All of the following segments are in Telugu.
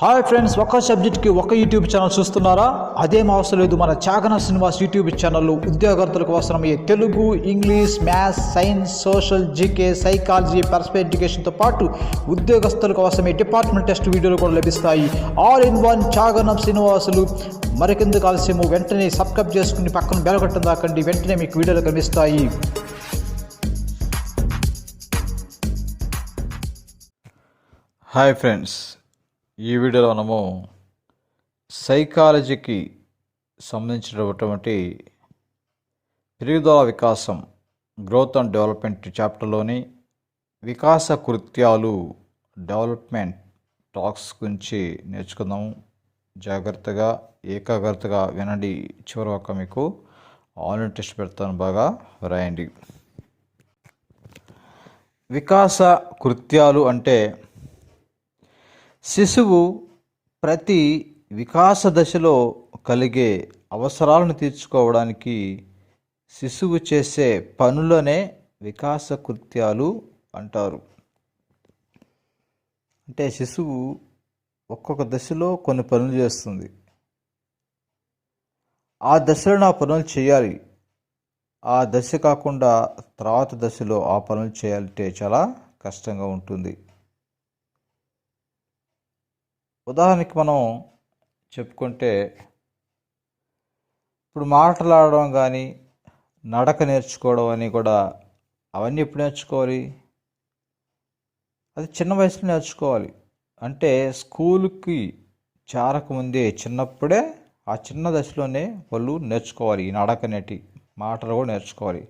హాయ్ ఫ్రెండ్స్, ఒక సబ్జెక్ట్కి ఒక యూట్యూబ్ ఛానల్ చూస్తున్నారా? అదేం అవసరం లేదు. మన చాగన శ్రీనివాస్ యూట్యూబ్ ఛానల్లో ఉద్యోగార్థులకు అవసరమయ్యే Telugu, English, maths, science, social, GK, psychology, personal ఎడ్యుకేషన్తో పాటు ఉద్యోగస్తులకు అవసరమయ్యే డిపార్ట్మెంట్ టెస్ట్ వీడియోలు కూడా లభిస్తాయి. All in one Chagana Srinivasulu. మరికెందుకు ఆలస్యము, వెంటనే సబ్స్క్రైబ్ చేసుకుని పక్కన బెల్ బటన్ దాకండి. వెంటనే మీకు వీడియోలు కనిపిస్తాయి. హాయ్ ఫ్రెండ్స్, ఈ వీడియోలో మనము సైకాలజీకి సంబంధించినటువంటి పెరుగుదల వికాసం, గ్రోత్ అండ్ డెవలప్మెంట్ చాప్టర్లోని వికాస కృత్యాలు, డెవలప్మెంట్ టాక్స్ గురించి నేర్చుకుందాము. జాగ్రత్తగా ఏకాగ్రతగా వినండి. చివరి వరకు మీకు ఆన్లైన్ టెస్ట్ పెడతాను, బాగా రాయండి. వికాస కృత్యాలు అంటే శిశువు ప్రతి వికాస దశలో కలిగే అవసరాలను తీర్చుకోవడానికి శిశువు చేసే పనులనే వికాస కృత్యాలు అంటారు. అంటే శిశువు ఒక్కొక్క దశలో కొన్ని పనులు చేస్తుంది. ఆ దశలో ఆ పనులు చేయాలి. ఆ దశ కాకుండా తర్వాత దశలో ఆ పనులు చేయాలంటే చాలా కష్టంగా ఉంటుంది. ఉదాహరణకి మనం చెప్పుకుంటే, ఇప్పుడు మాట్లాడడం కానీ నడక నేర్చుకోవడం అని కూడా, అవన్నీ ఎప్పుడు నేర్చుకోవాలి? అది చిన్న వయసులో నేర్చుకోవాలి. అంటే స్కూల్కి చేరకముందే, చిన్నప్పుడే, ఆ చిన్న దశలోనే వాళ్ళు నేర్చుకోవాలి. ఈ నడక అనేటి మాటలు కూడా నేర్చుకోవాలి.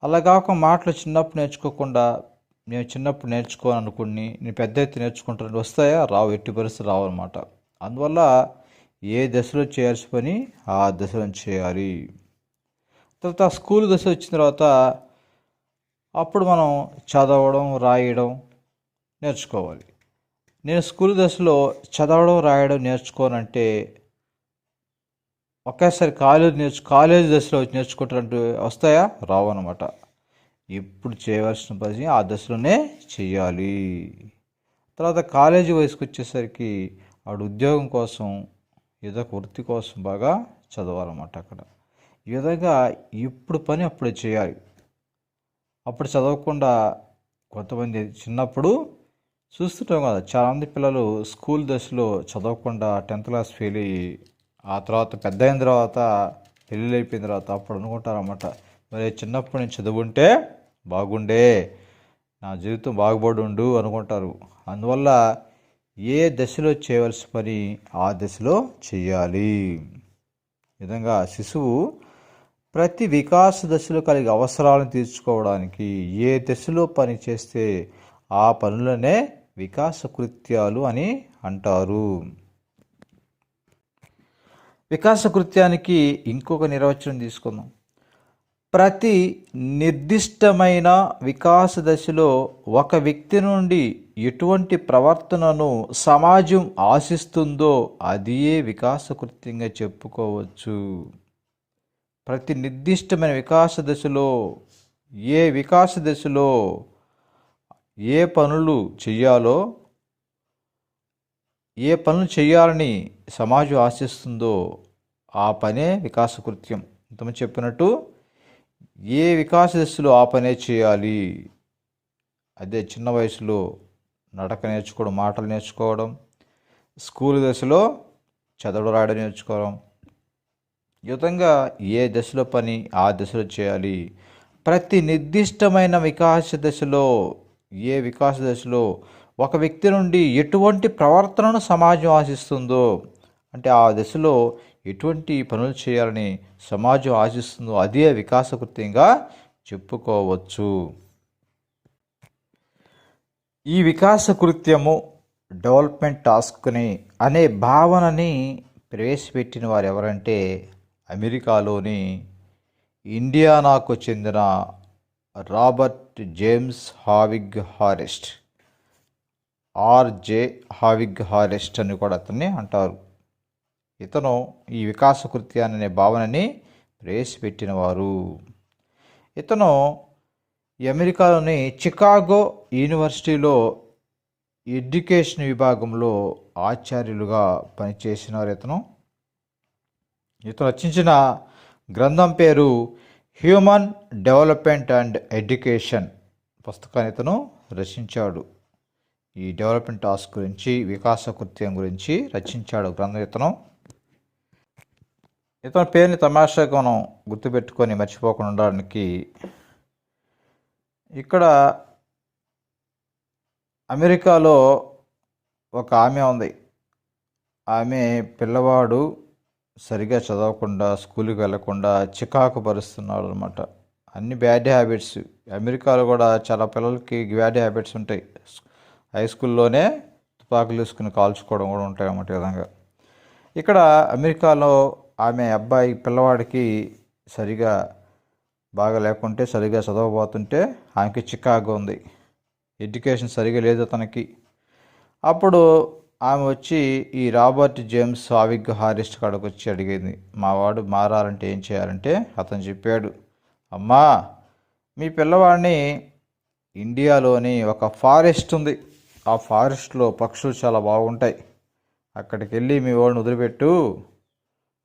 అలా కాక మాటలు చిన్నప్పుడు నేర్చుకోకుండా, నేను చిన్నప్పుడు నేర్చుకోవాలనుకుని నేను పెద్ద ఎత్తున నేర్చుకుంటాను, వస్తాయా? రావు, ఎట్టి పరిస్థితి రావన్నమాట. అందువల్ల ఏ దశలో చేయాల్సిన పని ఆ దశలో చేయాలి. తర్వాత స్కూల్ దశ వచ్చిన తర్వాత అప్పుడు మనం చదవడం, రాయడం నేర్చుకోవాలి. నేను స్కూల్ దశలో చదవడం, రాయడం నేర్చుకోనంటే ఒకేసారి కాలేజ్ దశలో నేర్చుకుంటారంటే వస్తాయా? రావు అన్నమాట. ఇప్పుడు చేయవలసిన పని ఆ దశలోనే చేయాలి. తర్వాత కాలేజీ వయసుకు వచ్చేసరికి ఆవిడ ఉద్యోగం కోసం, ఏదో ఒక వృత్తి కోసం బాగా చదవాలన్నమాట. అక్కడ ఈ విధంగా ఇప్పుడు పని అప్పుడే చేయాలి. అప్పుడు చదవకుండా, కొంతమంది చిన్నప్పుడు చూస్తుంటాం కదా, చాలామంది పిల్లలు స్కూల్ దశలో చదవకుండా 10th క్లాస్ ఫెయిల్ అయ్యి, ఆ తర్వాత పెద్ద అయిన తర్వాత, పెళ్ళిళ్ళు అయిపోయిన తర్వాత అప్పుడు అనుకుంటారన్నమాట, మరి చిన్నప్పుడు నేను చదువుంటే బాగుండే, నా జీవితం బాగుపడి ఉండు అనుకుంటారు. అందువల్ల ఏ దశలో చేయవలసిన పని ఆ దశలో చేయాలి. విధంగా శిశువు ప్రతి వికాస దశలో కలిగే అవసరాలను తీర్చుకోవడానికి ఏ దశలో పని చేస్తే ఆ పనులనే వికాస కృత్యాలు అని అంటారు. వికాస కృత్యానికి ఇంకొక నిర్వచనం తీసుకుందాం. ప్రతి నిర్దిష్టమైన వికాస దశలో ఒక వ్యక్తి నుండి ఎటువంటి ప్రవర్తనను సమాజం ఆశిస్తుందో అదియే వికాస కృత్యంగా చెప్పుకోవచ్చు. ప్రతి నిర్దిష్టమైన వికాస దశలో, ఏ వికాస దశలో ఏ పనులు చేయాలో, ఏ పనులు చేయాలని సమాజం ఆశిస్తుందో ఆ పనే వికాస కృత్యం. ఇంతమంది చెప్పినట్టు ఏ వికాస దశలో ఆ పనే చేయాలి. అదే చిన్న వయసులో నడక నేర్చుకోవడం, మాటలు నేర్చుకోవడం, స్కూల్ దశలో చదవడం, రాయడం నేర్చుకోవడం. ఈ విధంగా ఏ దశలో పని ఆ దశలో చేయాలి. ప్రతి నిర్దిష్టమైన వికాస దశలో, ఏ వికాస దశలో ఒక వ్యక్తి నుండి ఎటువంటి ప్రవర్తనను సమాజం ఆశిస్తుందో, అంటే ఆ దశలో ఎటువంటి పనులు చేయాలని సమాజం ఆశిస్తుందో అదే వికాస కృత్యంగా చెప్పుకోవచ్చు. ఈ వికాస కృత్యము, డెవలప్మెంట్ టాస్క్ని అనే భావనని ప్రవేశపెట్టిన వారు ఎవరంటే, అమెరికాలోని ఇండియానాకు చెందిన రాబర్ట్ జేమ్స్ హావిగ్ హారెస్ట్, ఆర్జే హావిగ్ హారెస్ట్ అని కూడా అతన్ని అంటారు. ఇతను ఈ వికాస కృత్యాన్ని అనే భావనని ప్రవేశపెట్టినవారు. ఇతను అమెరికాలోని చికాగో యూనివర్సిటీలో ఎడ్యుకేషన్ విభాగంలో ఆచార్యులుగా పనిచేసినారు. ఇతను రచించిన గ్రంథం పేరు హ్యూమన్ డెవలప్మెంట్ అండ్ ఎడ్యుకేషన్ పుస్తకాన్ని ఇతను రచించాడు. ఈ డెవలప్మెంట్ టాస్క్ గురించి, వికాస కృత్యం గురించి రచించాడు గ్రంథం. ఇతని పేరుని తమాషాగా మనం గుర్తుపెట్టుకొని మర్చిపోకుండా ఉండడానికి ఇక్కడ అమెరికాలో ఒక ఆమె ఉంది. ఆమె పిల్లవాడు సరిగా చదవకుండా, స్కూల్కి వెళ్లకుండా చికాకు పరుస్తున్నాడు అనమాట. అన్ని బ్యాడ్ హ్యాబిట్స్. అమెరికాలో కూడా చాలా పిల్లలకి బ్యాడ్ హ్యాబిట్స్ ఉంటాయి. హై స్కూల్లోనే తుపాకులు వేసుకుని కాల్చుకోవడం కూడా ఉంటాయి అన్నమాట. విధంగా ఇక్కడ అమెరికాలో ఆమె అబ్బాయి పిల్లవాడికి సరిగా బాగా లేకుంటే, సరిగా చదవబోతుంటే ఆమెకి చికాకు ఉంది. ఎడ్యుకేషన్ సరిగా లేదు అతనికి. అప్పుడు ఆమె వచ్చి ఈ రాబర్ట్ జేమ్స్ హావిగ్ హారిస్ట్ కాడకు వచ్చి అడిగింది, మా వాడు మారాలంటే ఏం చేయాలంటే అతను చెప్పాడు, అమ్మా మీ పిల్లవాడిని ఇండియాలోని ఒక ఫారెస్ట్ ఉంది, ఆ ఫారెస్ట్లో పక్షులు చాలా బాగుంటాయి, అక్కడికి వెళ్ళి మీ వాడిని వదిలిపెట్టు,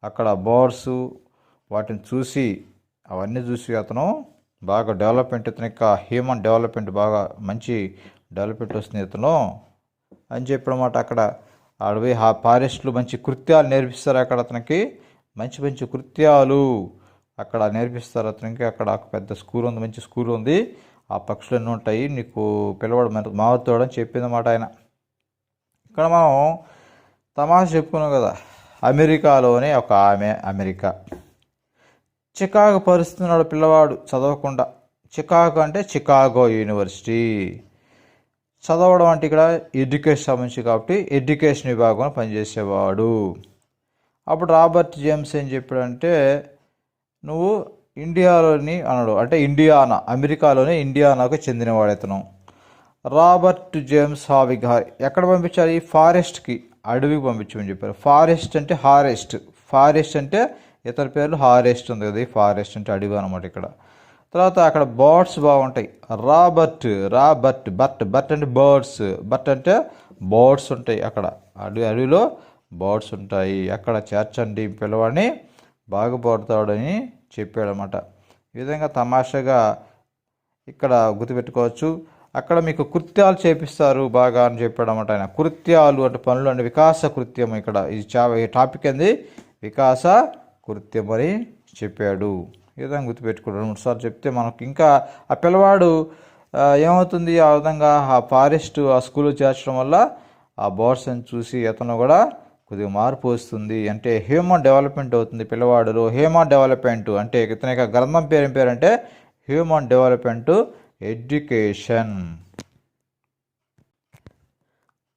అక్కడ బర్డ్స్ వాటిని చూసి అవన్నీ చూసి అతను బాగా డెవలప్మెంట్, ఇతని యొక్క హ్యూమన్ డెవలప్మెంట్ బాగా మంచి డెవలప్మెంట్ వస్తుంది ఇతను అని చెప్పడమాట. అక్కడ ఆడపోయి ఆ ఫారెస్ట్లు మంచి కృత్యాలు నేర్పిస్తారు. అక్కడ అతనికి మంచి మంచి కృత్యాలు అక్కడ నేర్పిస్తారు అతనికి. అక్కడ ఒక పెద్ద స్కూల్ ఉంది, మంచి స్కూల్ ఉంది, ఆ పక్షులు ఎన్ని ఉంటాయి, నీకు పిల్లవాడు మారుతాడని చెప్పిందన్నమాట ఆయన. ఇక్కడ మనం తమాషా చెప్పుకున్నాం కదా, అమెరికాలోనే ఒక ఆమె అమెరికా చికాగో పరుస్తున్నాడు పిల్లవాడు చదవకుండా. చికాగో అంటే చికాగో యూనివర్సిటీ. చదవడం అంటే ఇక్కడ ఎడ్యుకేషన్ సంబంధించి కాబట్టి ఎడ్యుకేషన్ విభాగంలో పనిచేసేవాడు. అప్పుడు రాబర్ట్ జేమ్స్ ఏం చెప్పాడంటే, నువ్వు ఇండియాలోని అన్నాడు, అంటే ఇండియానా, అమెరికాలోని ఇండియానాకు చెందినవాడు ఇతను. రాబర్ట్ జేమ్స్ హావిగ్ ఎక్కడ పంపించాలి? ఫారెస్ట్కి, అడవికి పంపించమని చెప్పారు. ఫారెస్ట్ అంటే హారెస్ట్, ఫారెస్ట్ అంటే ఇతర పేర్లు హారెస్ట్ ఉంది కదా, ఫారెస్ట్ అంటే అడవి అనమాట ఇక్కడ. తర్వాత అక్కడ బర్డ్స్ బాగుంటాయి. రాబర్ట్ బట్ అంటే బర్డ్స్, బట్ అంటే బర్డ్స్ ఉంటాయి అక్కడ, అడవిలో బర్డ్స్ ఉంటాయి, అక్కడ చేర్చండి పిల్లవాడిని బాగుపడతాడని చెప్పాడనమాట. ఈ విధంగా తమాషాగా ఇక్కడ గుర్తుపెట్టుకోవచ్చు. అక్కడ మీకు కృత్యాలు చేపిస్తారు బాగా అని చెప్పాడు అన్నమాట ఆయన. కృత్యాలు అంటే పనులు అంటే వికాస కృత్యం. ఇక్కడ ఈ టాపిక్ ఏంది? వికాస కృత్యం అని చెప్పాడు. ఈ విధంగా గుర్తుపెట్టుకోండి. 2-3 సార్లు చెప్తే మనకు ఇంకా ఆ పిల్లవాడు ఏమవుతుంది, ఆ విధంగా ఆ ఫారెస్ట్ ఆ స్కూల్లో చేర్చడం వల్ల ఆ బర్డ్స్ని చూసి అతను కూడా కొద్దిగా మార్పు వస్తుంది. అంటే హ్యూమన్ డెవలప్మెంట్ అవుతుంది పిల్లవాడులో. హ్యూమన్ డెవలప్మెంట్ అంటే ఇతని యొక్క గ్రంథం పేరు ఏం పేరంటే హ్యూమన్ డెవలప్మెంట్ ఎడ్యుకేషన్.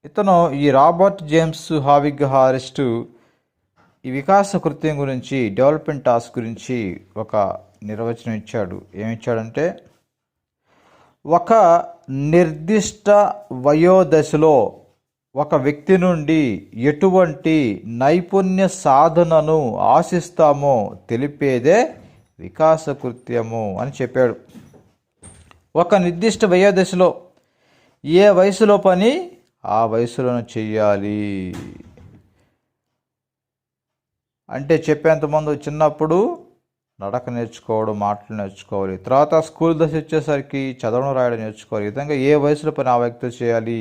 ఇతను ఈ రాబర్ట్ జేమ్స్ హావిగ్ హారిస్ట్ ఈ వికాస కృత్యం గురించి, డెవలప్మెంట్ టాస్క్ గురించి ఒక నిర్వచనం ఇచ్చాడు. ఏమిచ్చాడంటే, ఒక నిర్దిష్ట వయోదశలో ఒక వ్యక్తి నుండి ఎటువంటి నైపుణ్య సాధనను ఆశిస్తామో తెలిపేదే వికాస కృత్యము అని చెప్పాడు. ఒక నిర్దిష్ట వయోదశలో ఏ వయసులో పని ఆ వయసులోనే చెయ్యాలి అంటే చెప్పేంతమంది చిన్నప్పుడు నడక నేర్చుకోవడం, మాటలు నేర్చుకోవాలి. తర్వాత స్కూల్ దశ వచ్చేసరికి చదవడం రాయడం నేర్చుకోవాలి. ఈ విధంగా ఏ వయసులో పని ఆ వ్యక్తి చేయాలి.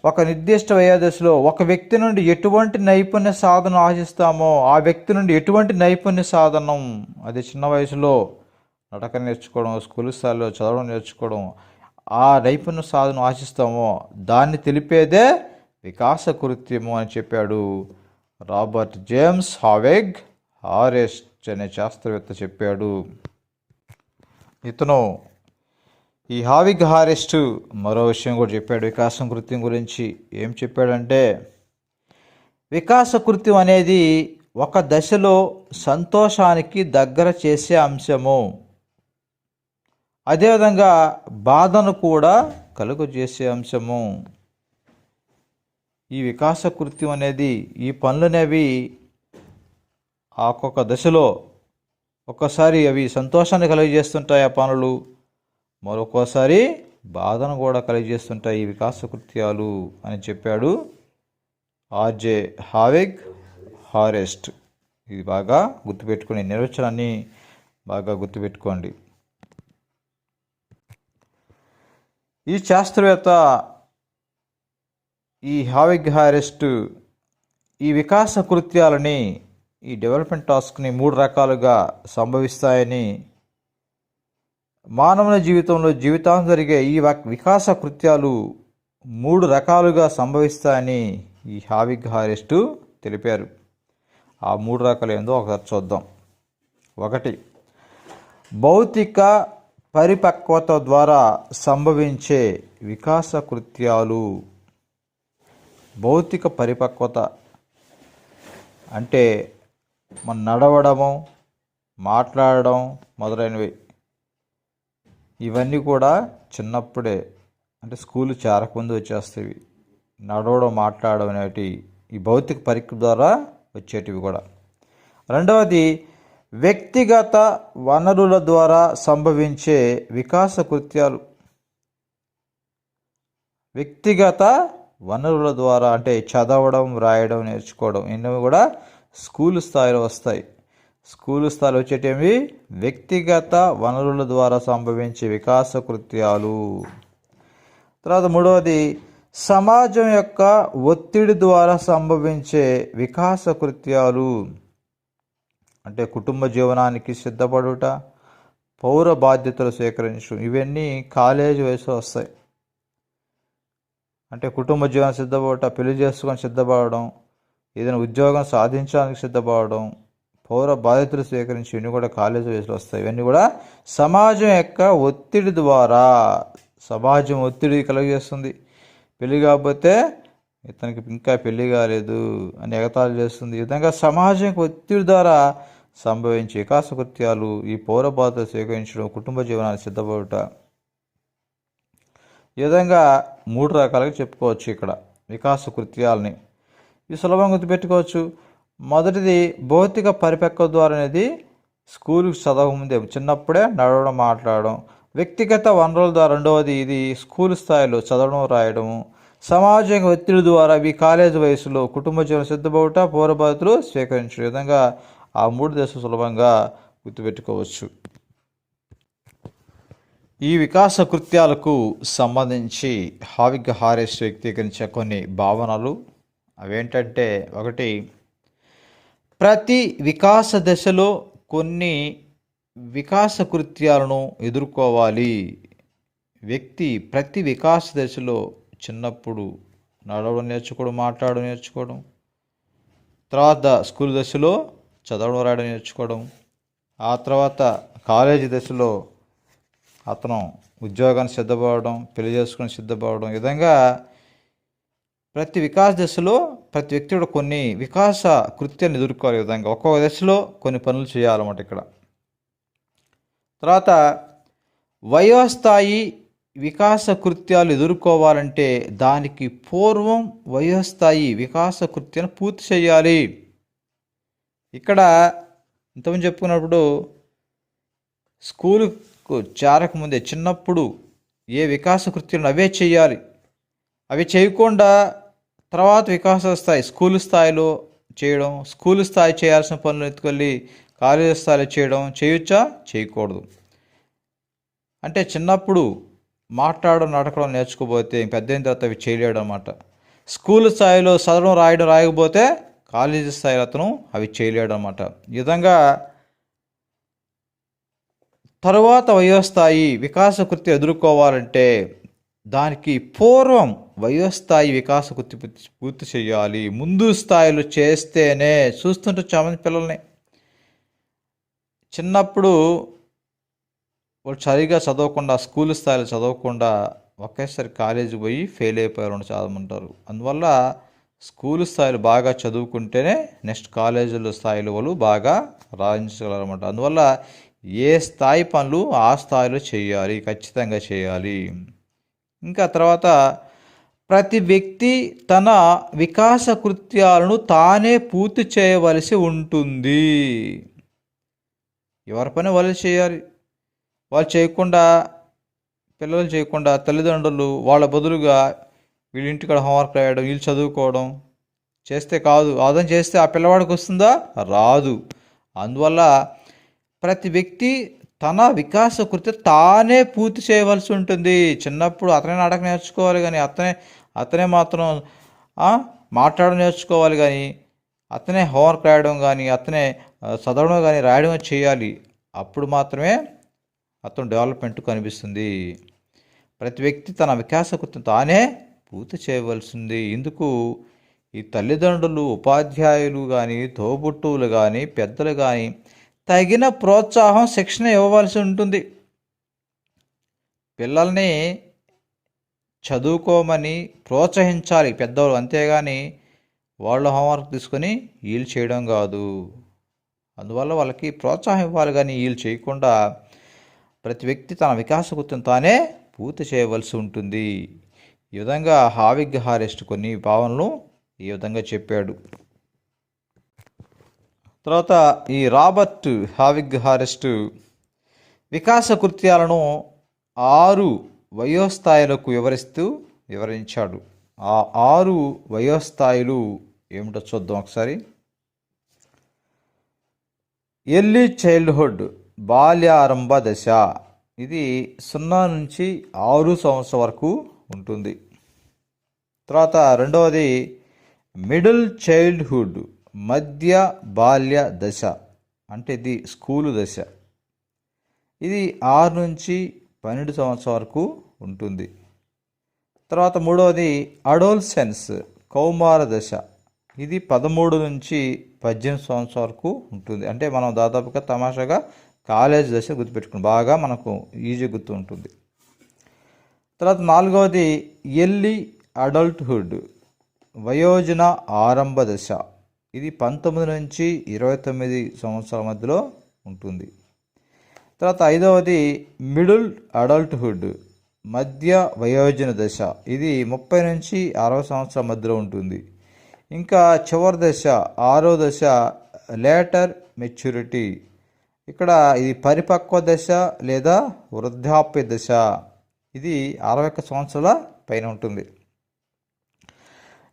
ఒక నిర్దిష్ట వయోదశలో ఒక వ్యక్తి నుండి ఎటువంటి నైపుణ్య సాధన ఆశిస్తామో ఆ వ్యక్తి నుండి ఎటువంటి నైపుణ్య సాధనం, అది చిన్న వయసులో నడక నేర్చుకోవడం, స్కూల్ స్థాయిలో చదవడం నేర్చుకోవడం, ఆ నైపుణ్య సాధన ఆశిస్తామో దాన్ని తెలిపేదే వికాస కృత్యము అని చెప్పాడు రాబర్ట్ జేమ్స్ హావిగ్ హారిస్ట్ అనే శాస్త్రవేత్త చెప్పాడు. ఇతను ఈ హావిగ్ హారిస్ట్ మరో విషయం కూడా చెప్పాడు వికాసం కృత్యం గురించి. ఏం చెప్పాడంటే, వికాస కృత్యం అనేది ఒక దశలో సంతోషానికి దగ్గర చేసే అంశము, అదేవిధంగా బాధను కూడా కలుగజేసే అంశము. ఈ వికాస కృత్యం అనేది, ఈ పనులనేవి ఒక్కొక్క దశలో ఒక్కసారి అవి సంతోషాన్ని కలుగజేస్తుంటాయి ఆ పనులు, మరొకసారి బాధను కూడా కలిగజేస్తుంటాయి ఈ వికాస కృత్యాలు అని చెప్పాడు ఆర్జే హావెగ్ హారెస్ట్. ఇది బాగా గుర్తుపెట్టుకుని నిర్వచనాన్ని బాగా గుర్తుపెట్టుకోండి. ఈ శాస్త్రవేత్త ఈ హావెగ్ హారెస్ట్ ఈ వికాస కృత్యాలని ఈ డెవలప్మెంట్ టాస్క్ని 3 రకాలుగా సంభవిస్తాయని, మానవుని జీవితంలో జీవితాంతం జరిగే ఈ వికాస కృత్యాలు 3 రకాలుగా సంభవిస్తాయని ఈ హావెగ్ హారెస్ట్ తెలిపారు. ఆ 3 రకాలు ఏందో ఒకసారి చూద్దాం. 1, భౌతిక పరిపక్వత ద్వారా సంభవించే వికాస కృత్యాలు. భౌతిక పరిపక్వత అంటే మన నడవడము, మాట్లాడడం మొదలైనవి. ఇవన్నీ కూడా చిన్నప్పుడే అంటే స్కూల్ చేరకముందు వచ్చేస్తేవి. నడవడం, మాట్లాడడం అనేవి ఈ భౌతిక పరిపక్వత ద్వారా వచ్చేటివి కూడా. 2వది, వ్యక్తిగత వనరుల ద్వారా సంభవించే వికాస కృత్యాలు. వ్యక్తిగత వనరుల ద్వారా అంటే చదవడం, రాయడం, నేర్చుకోవడం, ఇవి కూడా స్కూల్ స్థాయిలో వస్తాయి. స్కూల్ స్థాయిలో వచ్చేటివి వ్యక్తిగత వనరుల ద్వారా సంభవించే వికాస కృత్యాలు. తర్వాత 3వది, సమాజం యొక్క ఒత్తిడి ద్వారా సంభవించే వికాస కృత్యాలు. అంటే కుటుంబ జీవనానికి సిద్ధపడుట, పౌర బాధ్యతలు స్వీకరించడం, ఇవన్నీ కాలేజీ వయసులో వస్తాయి. అంటే కుటుంబ జీవనం సిద్ధపడట, పెళ్లి చేసుకొని సిద్ధపడడం, ఏదైనా ఉద్యోగం సాధించడానికి సిద్ధపడడం, పౌర బాధ్యతలు స్వీకరించి ఇవన్నీ కూడా కాలేజీ వయసులో వస్తాయి. ఇవన్నీ కూడా సమాజం యొక్క ఒత్తిడి ద్వారా, సమాజం ఒత్తిడి కలుగజేస్తుంది. పెళ్లి కాకపోతే ఇతనికి ఇంకా పెళ్లి కాలేదు అని ఎగతాళి చేస్తుంది. ఈ విధంగా సమాజం ఒత్తిడి ద్వారా సంభవించే వికాస కృత్యాలు ఈ పౌర బాధ్యతలు స్వీకరించడం, కుటుంబ జీవనానికి సిద్ధపడుట. ఈ విధంగా 3 రకాలుగా చెప్పుకోవచ్చు ఇక్కడ వికాస కృత్యాలని. ఇవి సులభంగా గుర్తుపెట్టుకోవచ్చు. మొదటిది భౌతిక పరిపక్వత ద్వారా అనేది స్కూల్కి చదవకముందే చిన్నప్పుడే నడవడం, మాట్లాడడం. వ్యక్తిగత వనరుల ద్వారా 2వది, ఇది స్కూల్ స్థాయిలో చదవడం, రాయడము. సమాజం ఒత్తిడి ద్వారా ఈ కాలేజీ వయసులో కుటుంబ జీవనం సిద్ధపడుట, పౌర బాధ్యతలు స్వీకరించడం. ఈ విధంగా ఆ 3 దశలు సులభంగా గుర్తుపెట్టుకోవచ్చు. ఈ వికాస కృత్యాలకు సంబంధించి హావెగ్ హారెస్ట్ వ్యక్తీకరించే కొన్ని భావనలు అవేంటంటే, 1, ప్రతి వికాస దశలో కొన్ని వికాస కృత్యాలను ఎదుర్కోవాలి. వ్యక్తి ప్రతి వికాస దశలో చిన్నప్పుడు నడవడం నేర్చుకోవడం, మాట్లాడడం నేర్చుకోవడం, తర్వాత స్కూల్ దశలో చదవడం, రాయడం నేర్చుకోవడం, ఆ తర్వాత కాలేజీ దశలో అతను ఉద్యోగానికి సిద్ధపడడం, పెళ్లి చేసుకుని సిద్ధపడడం. ఈ విధంగా ప్రతి వికాస దశలో ప్రతి వ్యక్తి కూడా కొన్ని వికాస కృత్యాన్ని ఎదుర్కోవాలి. ఈ విధంగా ఒక్కొక్క దశలో కొన్ని పనులు చేయాలన్నమాట ఇక్కడ. తర్వాత వయోస్థాయి వికాస కృత్యాలు ఎదుర్కోవాలంటే దానికి పూర్వం వయోస్థాయి వికాస కృత్యాన్ని పూర్తి చేయాలి. ఇక్కడ ఇంతకుముందు చెప్పుకున్నప్పుడు స్కూలుకు చేరకముందే చిన్నప్పుడు ఏ వికాస కృత్యాలను అవే చేయాలి. అవి చేయకుండా తర్వాత వికాస స్థాయి స్కూల్ స్థాయిలో చేయడం, స్కూల్ స్థాయి చేయాల్సిన పనులు ఎత్తుకెళ్ళి కాలేజీ స్థాయిలో చేయడం చేయొచ్చా? చేయకూడదు. అంటే చిన్నప్పుడు మాట్లాడడం, నడకడం నేర్చుకోకపోతే పెద్దయిన తర్వాత అవి చేయలేడు అనమాట. స్కూల్ స్థాయిలో చదవడం, రాయడం రాయకపోతే కాలేజీ స్థాయిలో అతను అవి చేయలేడు అనమాట. ఈ విధంగా తరువాత వయోస్థాయి వికాస కృత్యం ఎదుర్కోవాలంటే దానికి పూర్వం వయోస్థాయి వికాస కృత్యం పూర్తి చేయాలి. ముందు స్థాయిలో చేస్తేనే, చూస్తుంటే చాలామంది పిల్లల్ని చిన్నప్పుడు వాళ్ళు సరిగా చదవకుండా, స్కూల్ స్థాయిలో చదవకుండా ఒకేసారి కాలేజీ పోయి ఫెయిల్ అయిపోయారు చాలామంటారు. అందువల్ల స్కూల్ స్థాయిలో బాగా చదువుకుంటేనే నెక్స్ట్ కాలేజీలో స్థాయిలో వాళ్ళు బాగా రాణించగలరు అన్నమాట. అందువల్ల ఏ స్థాయి పనులు ఆ స్థాయిలో చేయాలి, ఖచ్చితంగా చేయాలి. ఇంకా తర్వాత ప్రతి వ్యక్తి తన వికాస కృత్యాలను తానే పూర్తి చేయవలసి ఉంటుంది. ఎవరి పని వాళ్ళు చేయాలి. వాళ్ళు చేయకుండా పిల్లలు చేయకుండా తల్లిదండ్రులు వాళ్ళ బదులుగా వీళ్ళ ఇంటికాడ హోంవర్క్ రాయడం, వీళ్ళు చదువుకోవడం చేస్తే కాదు. అదం చేస్తే ఆ పిల్లవాడికి వస్తుందా? రాదు. అందువల్ల ప్రతి వ్యక్తి తన వికాస కృతి తానే పూర్తి చేయవలసి ఉంటుంది. చిన్నప్పుడు అతనే నడక నేర్చుకోవాలి, కానీ అతనే మాత్రం మాట్లాడడం నేర్చుకోవాలి, కానీ అతనే హోంవర్క్ రాయడం కానీ అతనే చదవడం కానీ రాయడం చేయాలి. అప్పుడు మాత్రమే అతను డెవలప్మెంట్ కనిపిస్తుంది. ప్రతి వ్యక్తి తన వికాస కృతిని తానే పూర్తి చేయవలసింది. ఇందుకు ఈ తల్లిదండ్రులు, ఉపాధ్యాయులు కానీ, తోబుట్టువులు కానీ, పెద్దలు కానీ తగిన ప్రోత్సాహం, శిక్షణ ఇవ్వవలసి ఉంటుంది. పిల్లల్ని చదువుకోమని ప్రోత్సహించాలి పెద్దవాళ్ళు, అంతేగాని వాళ్ళు హోంవర్క్ తీసుకొని వీళ్ళు చేయడం కాదు. అందువల్ల వాళ్ళకి ప్రోత్సాహం ఇవ్వాలి, కానీ వీళ్ళు చేయకుండా ప్రతి వ్యక్తి తన వికాస కృతిని తానే పూర్తి చేయవలసి ఉంటుంది. ఈ విధంగా హావిగ్ హారెస్ట్ కొన్ని భావనలు ఈ విధంగా చెప్పాడు. తర్వాత ఈ రాబర్ట్ హావిగ్ హారెస్ట్ వికాస కృత్యాలను 6 వయోస్థాయిలకు వివరించాడు. ఆ 6 వయోస్థాయిలు ఏమిటో చూద్దాం ఒకసారి. ఎర్లీ చైల్డ్హుడ్, బాల్యారంభ దశ. ఇది 0 నుంచి 6 సంవత్సరం వరకు ఉంటుంది. తర్వాత రెండవది మిడిల్ చైల్డ్హుడ్, మధ్య బాల్య దశ, అంటే ఇది స్కూలు దశ. ఇది 6 నుంచి 12 సంవత్సరం వరకు ఉంటుంది. తర్వాత మూడవది అడోల్సెన్స్, కౌమార దశ. ఇది 13 నుంచి 18 సంవత్సరం వరకు ఉంటుంది. అంటే మనం దాదాపుగా తమాషాగా కాలేజ్ దశ గుర్తుపెట్టుకుని బాగా మనకు ఈజీ గుర్తు ఉంటుంది. తర్వాత నాలుగవది ఎర్లీ అడల్ట్హుడ్, వయోజన ఆరంభ దశ. ఇది 19 నుంచి 29 సంవత్సరాల మధ్యలో ఉంటుంది. తర్వాత ఐదవది మిడిల్ అడల్ట్హుడ్, మధ్య వయోజన దశ. ఇది 30 నుంచి 60 సంవత్సరాల మధ్యలో ఉంటుంది. ఇంకా చివరి దశ 6వ దశ లేటర్ మెచ్యూరిటీ. ఇక్కడ ఇది పరిపక్వ దశ లేదా వృద్ధాప్య దశ. ఇది 61 సంవత్సరాల పైన ఉంటుంది.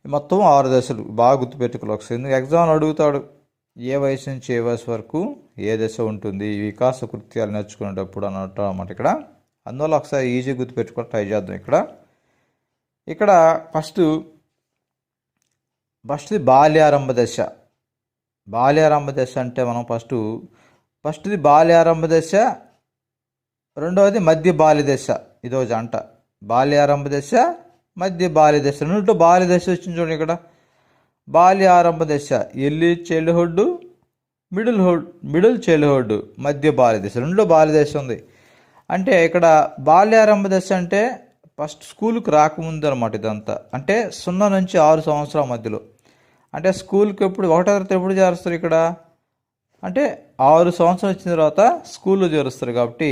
మొత్తం 6 దశలు బాగా గుర్తుపెట్టుకోవాలి ఒకసారి. ఎందుకు ఎగ్జామ్ అడుగుతాడు, ఏ వయసు నుంచి ఏ వయసు వరకు ఏ దశ ఉంటుంది వికాస కృత్యాలు నేర్చుకునేటప్పుడు అన్నట్టు అన్నమాట ఇక్కడ. అందువల్ల ఒకసారి ఈజీ గుర్తుపెట్టుకొని ట్రై చేద్దాం. ఇక్కడ ఫస్ట్ది బాల్యారంభ దశ. బాల్యారంభ దశ అంటే మనం ఫస్ట్ది బాల్యారంభ దశ, రెండవది మధ్య బాల్య దశ. ఇదో జంట బాల్యారంభ దశ, మధ్య బాల్య దశ. రెండింటిలో బాల్య దశ వచ్చింది చూడండి. ఇక్కడ బాల్యారంభ దశ ఎర్లీ చైల్డ్హుడ్, మిడిల్ చైల్డ్హుడ్, మధ్య బాల్య దశ. రెండులో బాల్య దశ ఉంది. అంటే ఇక్కడ బాల్యారంభ దశ అంటే ఫస్ట్ స్కూల్కి రాకముందు అనమాట ఇదంతా. అంటే 0 నుంచి 6 సంవత్సరాల మధ్యలో. అంటే స్కూల్కి ఎప్పుడు 1వ తరగతి ఎప్పుడు చేరుస్తారు ఇక్కడ అంటే 6 సంవత్సరాలు వచ్చిన తర్వాత స్కూల్లో చేరుస్తారు. కాబట్టి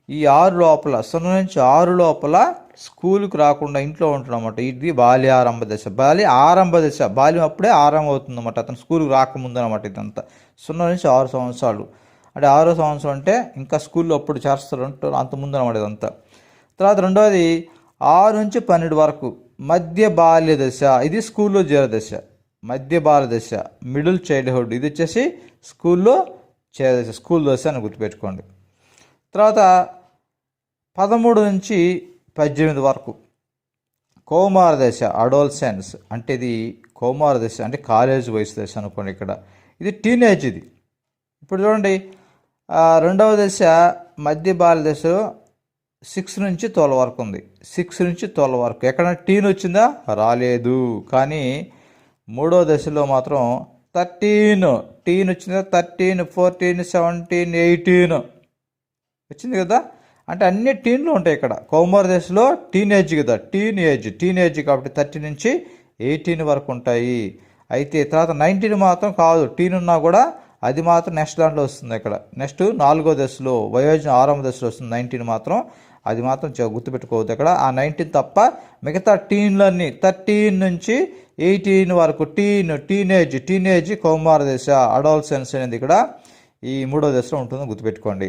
ఈ 6 లోపల 0 నుంచి 6 లోపల స్కూల్కి రాకుండా ఇంట్లో ఉంటున్నమాట. ఇది బాల్యారంభ దశ. ఆరంభ దశ, బాల్యం అప్పుడే ఆరంభం అవుతుందన్నమాట, అతను స్కూల్కి రాకముందు అనమాట ఇదంతా. 0 నుంచి 6 సంవత్సరాలు అంటే 6వ సంవత్సరం అంటే ఇంకా స్కూల్లో అప్పుడు చేస్తారు అంతకుముందు అనమాట ఇదంతా. తర్వాత రెండవది 6 నుంచి 12 వరకు మధ్య బాల్య దశ. ఇది స్కూల్లో చేరే దశ. మధ్య బాల్య దశ మిడిల్ చైల్డ్హుడ్. ఇది వచ్చేసి స్కూల్లో చేరే దశ, స్కూల్ దశ అని గుర్తుపెట్టుకోండి. తర్వాత 13 నుంచి 18 వరకు కౌమార దశ, అడోల్సెన్స్. అంటే ఇది కౌమార దశ అంటే కాలేజ్ వయసు దశ అనుకోండి. ఇక్కడ ఇది టీనేజ్. ఇది ఇప్పుడు చూడండి, రెండవ దశ మధ్య బాల్య దశలో 6 నుంచి 12 వరకు ఉంది. 6 నుంచి 12 వరకు ఎక్కడైనా టీన్ వచ్చిందా? రాలేదు. కానీ మూడో దశలో మాత్రం 13 టీన్ వచ్చిందా? 13, 14, 17, 18 వచ్చింది కదా. అంటే అన్ని టీన్లు ఉంటాయి ఇక్కడ. కౌమార దశలో టీనేజ్ కదా, టీనేజ్ కాబట్టి 13 నుంచి 18 వరకు ఉంటాయి. అయితే తర్వాత 19 మాత్రం కాదు, టీన్ ఉన్నా కూడా అది మాత్రం నెక్స్ట్ దాంట్లో వస్తుంది. ఇక్కడ నెక్స్ట్ 4వ దశలో వయోజన ఆరంభ దశలో వస్తుంది 19 మాత్రం. అది మాత్రం గుర్తుపెట్టుకోవద్దు. ఇక్కడ ఆ 19 తప్ప మిగతా టీన్లన్నీ 13 నుంచి 18 వరకు టీనేజ్ కౌమార దశ, అడోల్సెన్స్ అనేది ఇక్కడ ఈ మూడో దశలో ఉంటుందని గుర్తుపెట్టుకోండి.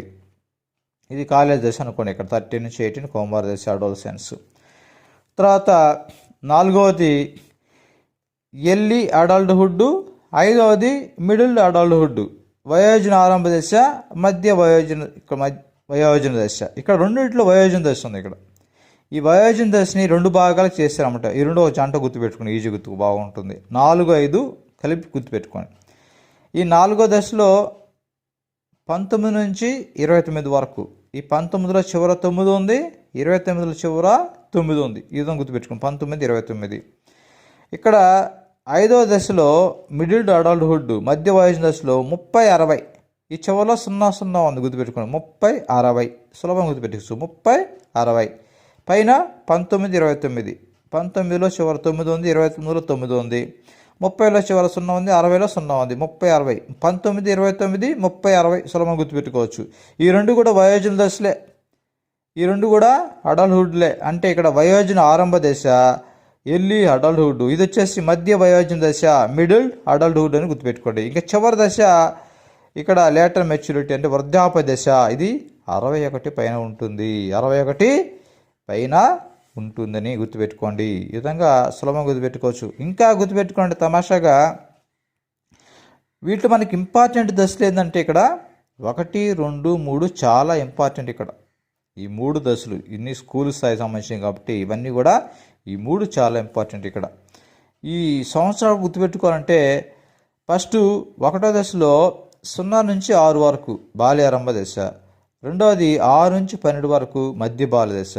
ఇది కాలేజ్ దశ అనుకోండి. ఇక్కడ 13 నుంచి 18 కౌమార దశ, అడోలసెన్స్. తర్వాత 4వది ఎర్లీ అడల్ట్హుడ్, 5వది మిడిల్ అడల్ట్హుడ్. వయోజన ఆరంభ దశ, మధ్య వయోజన దశ. ఇక్కడ రెండింటిలో వయోజన దశ ఉంది. ఇక్కడ ఈ వయోజన దశని 2 భాగాలకు చేశారన్నమాట. ఈ 2 ఒక జంట గుర్తుపెట్టుకోండి, ఈజీ గుర్తుకు బాగుంటుంది. 4, 5 కలిపి గుర్తుపెట్టుకోండి. ఈ 4వ దశలో 19 నుంచి 29 వరకు. ఈ 19లో చివర 9 ఉంది, 29లో చివర 9 ఉంది. ఈ విధంగా గుర్తుపెట్టుకోండి, 19, 29. ఇక్కడ 5వ దశలో మిడిల్ అడల్ట్హుడ్, మధ్య వయోజన దశలో 30, 60. ఈ చివరిలో 00 ఉంది, గుర్తుపెట్టుకోండి. 30, 60 సులభంగా గుర్తుపెట్టుకోవచ్చు. 30, 60 పైన 19, 29. 19లో చివర 9 ఉంది, 29లో 9 ఉంది. 30లో చివర 0 ఉంది, 60లో 0 ఉంది. 30, 60. 19, 29, 30, 60 సులభంగా గుర్తుపెట్టుకోవచ్చు. ఈ 2 కూడా వయోజన దశలే, ఈ 2 కూడా అడల్ట్హుడ్లే. అంటే ఇక్కడ వయోజన ఆరంభ దశ ఎర్లీ అడల్ట్హుడ్, ఇది వచ్చేసి మధ్య వయోజన దశ మిడిల్ అడల్ట్హుడ్ అని గుర్తుపెట్టుకోండి. ఇంకా చివరి దశ ఇక్కడ లేటర్ మెచ్యూరిటీ అంటే వృద్ధాప్య దశ. ఇది 61 పైన ఉంటుంది, 61 పైన ఉంటుందని గుర్తుపెట్టుకోండి. ఈ విధంగా సులభంగా గుర్తుపెట్టుకోవచ్చు. ఇంకా గుర్తుపెట్టుకోండి తమాషాగా, వీటిలో మనకి ఇంపార్టెంట్ దశలు ఏంటంటే ఇక్కడ 1, 2, 3 చాలా ఇంపార్టెంట్. ఇక్కడ ఈ 3 దశలు ఇన్ని స్కూల్ స్థాయి సంబంధించినవి కాబట్టి ఇవన్నీ కూడా ఈ 3 చాలా ఇంపార్టెంట్. ఇక్కడ ఈ సంవత్సరాలు గుర్తుపెట్టుకోవాలంటే ఫస్ట్ 1వ దశలో 0 నుంచి 6 వరకు బాల్యారంభ దశ. 2వది 6 నుంచి 12 వరకు మధ్య బాల్య దశ.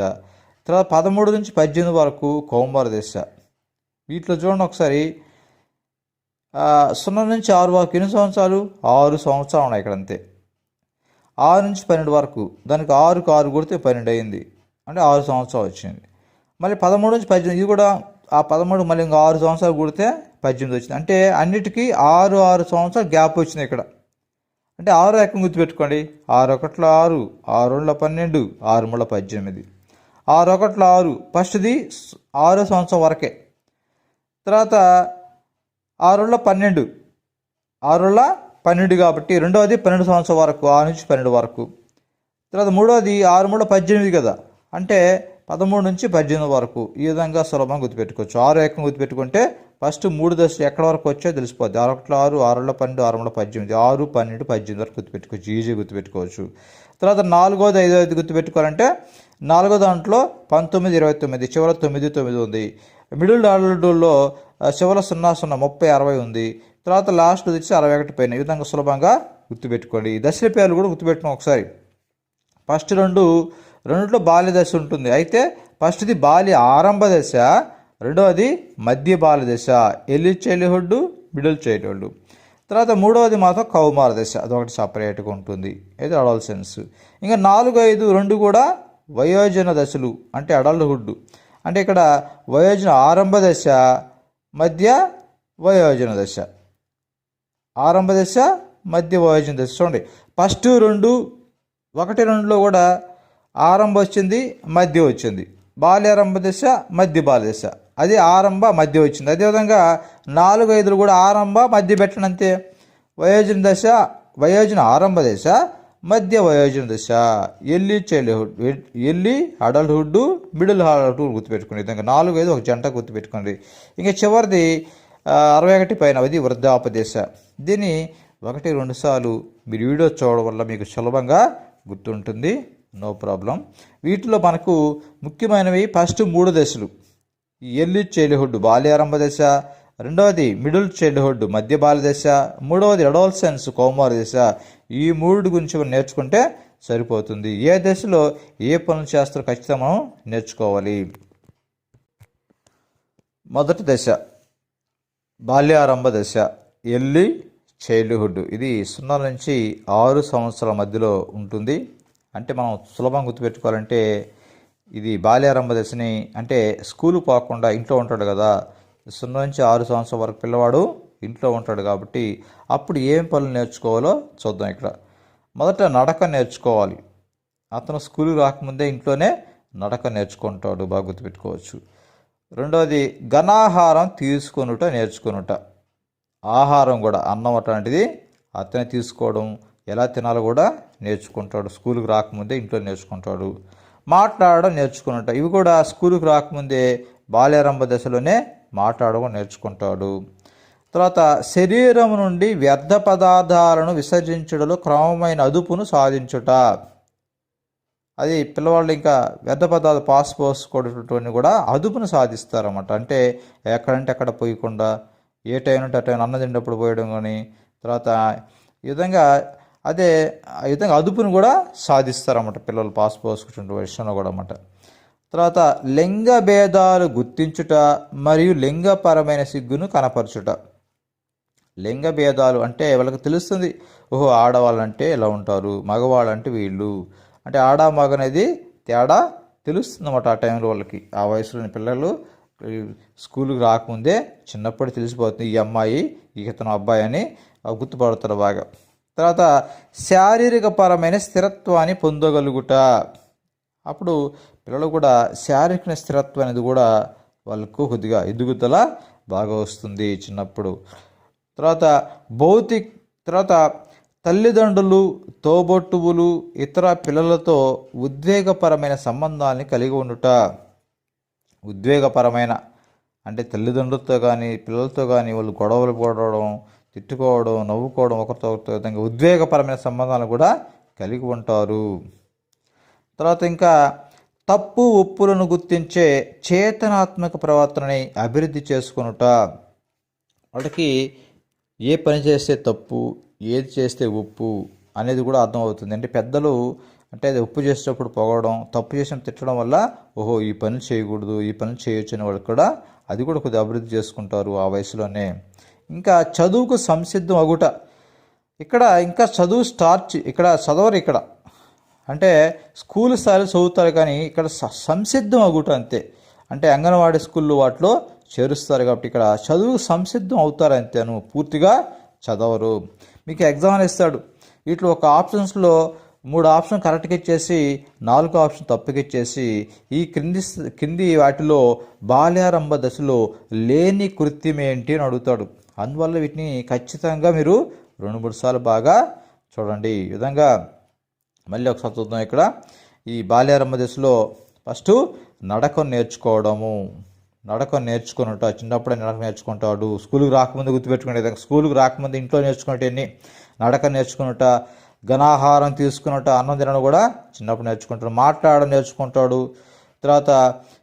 తర్వాత 13 నుంచి 18 వరకు కౌమార దశ. వీటిలో చూడండి ఒకసారి, 0 నుంచి 6 వరకు ఎన్ని సంవత్సరాలు? 6 సంవత్సరాలు ఉన్నాయి ఇక్కడ, అంతే. 6 నుంచి 12 వరకు, దానికి 6కు 6 కొడితే 12 అయింది, అంటే 6 సంవత్సరాలు వచ్చింది. మళ్ళీ 13 నుంచి 18, ఇది కూడా ఆ 13 మళ్ళీ ఇంకా 6 సంవత్సరాలు కొడితే 18 వచ్చింది. అంటే అన్నిటికీ 6 సంవత్సరాలు గ్యాప్ వచ్చింది ఇక్కడ. అంటే 6 ఎక్కడ గుర్తుపెట్టుకోండి, 6 1 6, 6 2 12, 6 3 18. 6 1 6, ఫస్ట్ది 6 సంవత్సరం వరకే. తర్వాత 6 2 12, 6 12 కాబట్టి రెండవది 12 సంవత్సరం వరకు, 6 నుంచి 12 వరకు. తర్వాత మూడవది 6 3 18 కదా, అంటే 13 నుంచి 18 వరకు. ఈ విధంగా సులభంగా గుర్తుపెట్టుకోవచ్చు. 6 ఏకం గుర్తుపెట్టుకుంటే ఫస్ట్ 3 దశలు ఎక్కడ వరకు వచ్చో తెలిసిపోద్ది. 6 1 6, 6 2 12, 6 3 18, 6, 12, 18 వరకు గుర్తుపెట్టుకోవచ్చు, ఈజీ గుర్తుపెట్టుకోవచ్చు. తర్వాత 4వది 5వది గుర్తుపెట్టుకోవాలంటే 4వ దాంట్లో 19, 29 చివర 9, 9 ఉంది. మిడిల్ అడల్ట్హుడ్లో చివర 00, 30, 60 ఉంది. తర్వాత లాస్ట్ వచ్చి 61 పైన. ఈ విధంగా సులభంగా గుర్తుపెట్టుకోండి. దశల పేర్లు కూడా గుర్తుపెట్టుకోండి ఒకసారి. ఫస్ట్ రెండిట్లో బాల్య దశ ఉంటుంది. అయితే ఫస్ట్ది బాల్య ఆరంభ దశ, రెండవది మధ్య బాల్య దశ, ఎర్లీ చైల్డ్హుడ్, మిడిల్ చైల్డ్హుడ్. తర్వాత మూడవది మాత్రం కౌమార దశ, అదొకటి సపరేట్గా ఉంటుంది, ఇది అడోలసెన్స్. ఇంకా 4, 5, 2 కూడా వయోజన దశలు అంటే అడల్ట్హుడ్. అంటే ఇక్కడ వయోజన ఆరంభ దశ, మధ్య వయోజన దశ, ఆరంభ దశ, మధ్య వయోజన దశ. చూడండి ఫస్ట్ 1, 2లో కూడా ఆరంభ వచ్చింది, మధ్య వచ్చింది. బాల్యారంభ దశ, మధ్య బాల్య దశ, అది ఆరంభ మధ్య వచ్చింది. అదేవిధంగా 4, 5 కూడా ఆరంభ మధ్య పెట్టండి, అంతే. వయోజన దశ, వయోజన ఆరంభ దశ, మధ్య వయోజన దశ, early childhood, early adulthood, middle adulthood గుర్తుపెట్టుకోండి. విధంగా 4, 5 ఒక జంట గుర్తుపెట్టుకోండి. ఇంకా చివరిది 61 పైన, అది వృద్ధాప్య దశ. దీన్ని 1, 2 సార్లు మీరు వీడియో చూడడం వల్ల మీకు సులభంగా గుర్తుంటుంది, నో ప్రాబ్లం. వీటిలో మనకు ముఖ్యమైనవి ఫస్ట్ 3 దశలు. ఎర్లీ చైల్డ్హుడ్ బాల్యారంభ దశ, రెండవది మిడిల్ చైల్డ్హుడ్ మధ్య బాల్య దశ, మూడవది అడోలసెన్స్ కౌమార దశ. ఈ 3 గురించి నేర్చుకుంటే సరిపోతుంది. ఏ దశలో ఏ పనులు చేస్తారో ఖచ్చితంగా మనం నేర్చుకోవాలి. మొదటి దశ బాల్యారంభ దశ, ఎర్లీ చైల్డ్హుడ్. ఇది 0 నుంచి 6 సంవత్సరాల మధ్యలో ఉంటుంది. అంటే మనం సులభంగా గుర్తుపెట్టుకోవాలంటే ఇది బాల్యారంభ దశని, అంటే స్కూలు పోకుండా ఇంట్లో ఉంటాడు కదా, 0 నుంచి 6 సంవత్సరాల వరకు పిల్లవాడు ఇంట్లో ఉంటాడు కాబట్టి అప్పుడు ఏం పనులు నేర్చుకోవాలో చూద్దాం. ఇక్కడ మొదట నడక నేర్చుకోవాలి. అతను స్కూల్కి రాకముందే ఇంట్లోనే నడక నేర్చుకుంటాడు, బాగా గుర్తుపెట్టుకోవచ్చు. రెండవది ఘనాహారం నేర్చుకొనుట. ఆహారం కూడా అన్నం అట్లాంటిది అతనే తీసుకోవడం, ఎలా తినాలో కూడా నేర్చుకుంటాడు. స్కూల్కి రాకముందే ఇంట్లో నేర్చుకుంటాడు. మాట్లాడడం నేర్చుకున్నట్ట ఇవి కూడా స్కూల్కి రాకముందే బాల్యారంభ దశలోనే మాట్లాడడం నేర్చుకుంటాడు. తర్వాత శరీరం నుండి వ్యర్థ పదార్థాలను విసర్జించడంలో క్రమమైన అదుపును సాధించుట. అది పిల్లవాళ్ళు ఇంకా వ్యర్థ పదార్థాలు పోసుకోవడం కూడా అదుపును సాధిస్తారన్నమాట. అంటే ఎక్కడంటే అక్కడ పోయకుండా ఏ టైం అంటే ఆ టైం అన్నం తిన్నప్పుడు పోయడం కానీ, తర్వాత ఈ విధంగా ఆ విధంగా అదుపును కూడా సాధిస్తారన్నమాట పిల్లలు పోసుకుంటున్న విషయంలో కూడా అన్నమాట. తర్వాత లింగ భేదాలు గుర్తించుట మరియు లింగపరమైన సిగ్గును కనపరచుట. లింగ భేదాలు అంటే వాళ్ళకి తెలుస్తుంది, ఓహో ఆడవాళ్ళంటే ఇలా ఉంటారు, మగవాళ్ళంటే వీళ్ళు, అంటే ఆడ మగ అనేది తేడా తెలుస్తుంది అన్నమాట. ఆ టైంలో వాళ్ళకి, ఆ వయసులోని పిల్లలు స్కూల్కి రాకముందే చిన్నప్పుడు తెలిసిపోతుంది ఈ అమ్మాయి ఇతను అబ్బాయి అని గుర్తుపడతారు బాగా. తర్వాత శారీరక పరమైన స్థిరత్వాన్ని పొందగలుగుట. అప్పుడు పిల్లలు కూడా శారీరక స్థిరత్వం అనేది కూడా వాళ్ళకు కొద్దిగా ఎదుగుదల బాగా వస్తుంది చిన్నప్పుడు. తర్వాత తల్లిదండ్రులు, తోబొట్టువులు, ఇతర పిల్లలతో ఉద్వేగపరమైన సంబంధాన్ని కలిగి ఉండుట. ఉద్వేగపరమైన అంటే తల్లిదండ్రులతో కానీ పిల్లలతో కానీ వాళ్ళు గొడవలు పడడం, తిట్టుకోవడం, నవ్వుకోవడం, ఒకరితో విధంగా ఉద్వేగపరమైన సంబంధాలు కూడా కలిగి ఉంటారు. తర్వాత ఇంకా తప్పు ఒప్పులను గుర్తించే చేతనాత్మక ప్రవర్తనని అభివృద్ధి చేసుకొనుట. వాళ్ళకి ఏ పని చేస్తే తప్పు, ఏది చేస్తే ఒప్పు అనేది కూడా అర్థమవుతుంది. అంటే పెద్దలు అంటే అది ఒప్పు చేసేటప్పుడు పొగడం, తప్పు చేసిన తిట్టడం వల్ల ఓహో ఈ పని చేయకూడదు, ఈ పని చేయొచ్చు అనే వాళ్ళు కూడా అది కూడా కొద్దిగా అభివృద్ధి చేసుకుంటారు ఆ వయసులోనే. ఇంకా చదువుకు సంసిద్ధం అగుట. ఇక్కడ ఇంకా చదువు ఇక్కడ చదవరు. ఇక్కడ అంటే స్కూల్ స్థాయిలో చదువుతారు కానీ ఇక్కడ సంసిద్ధం అగుట అంతే. అంటే అంగన్వాడీ స్కూళ్ళు వాటిలో చేరుస్తారు కాబట్టి ఇక్కడ చదువుకు సంసిద్ధం అవుతారు అంతేను, పూర్తిగా చదవరు. మీకు ఎగ్జామ్ ఇస్తాడు, వీటిలో ఒక ఆప్షన్స్లో 3 ఆప్షన్ కరెక్ట్గా ఇచ్చేసి 4 ఆప్షన్ తప్పుగా ఇచ్చేసి ఈ కింది వాటిలో బాల్యారంభ దశలో లేని కృత్యం ఏంటి అని అడుగుతాడు. అందువల్ల వీటిని ఖచ్చితంగా మీరు 2-3 సార్లు బాగా చూడండి. ఈ విధంగా మళ్ళీ ఒకసారి చూద్దాం. ఇక్కడ ఈ బాల్యారంభ దశలో ఫస్ట్ నడకను నేర్చుకోవడము. నడకను నేర్చుకున్నట్టు చిన్నప్పుడే నడక నేర్చుకుంటాడు. స్కూల్కి రాకముందు గుర్తుపెట్టుకునే, స్కూల్కి రాకముందు ఇంట్లో నేర్చుకున్నట్టు నడక నేర్చుకున్నట్ట, ఘనాహారం తీసుకున్నట్టు, అన్నం తినడం కూడా చిన్నప్పుడు నేర్చుకుంటాడు. మాట్లాడడం నేర్చుకుంటాడు. తర్వాత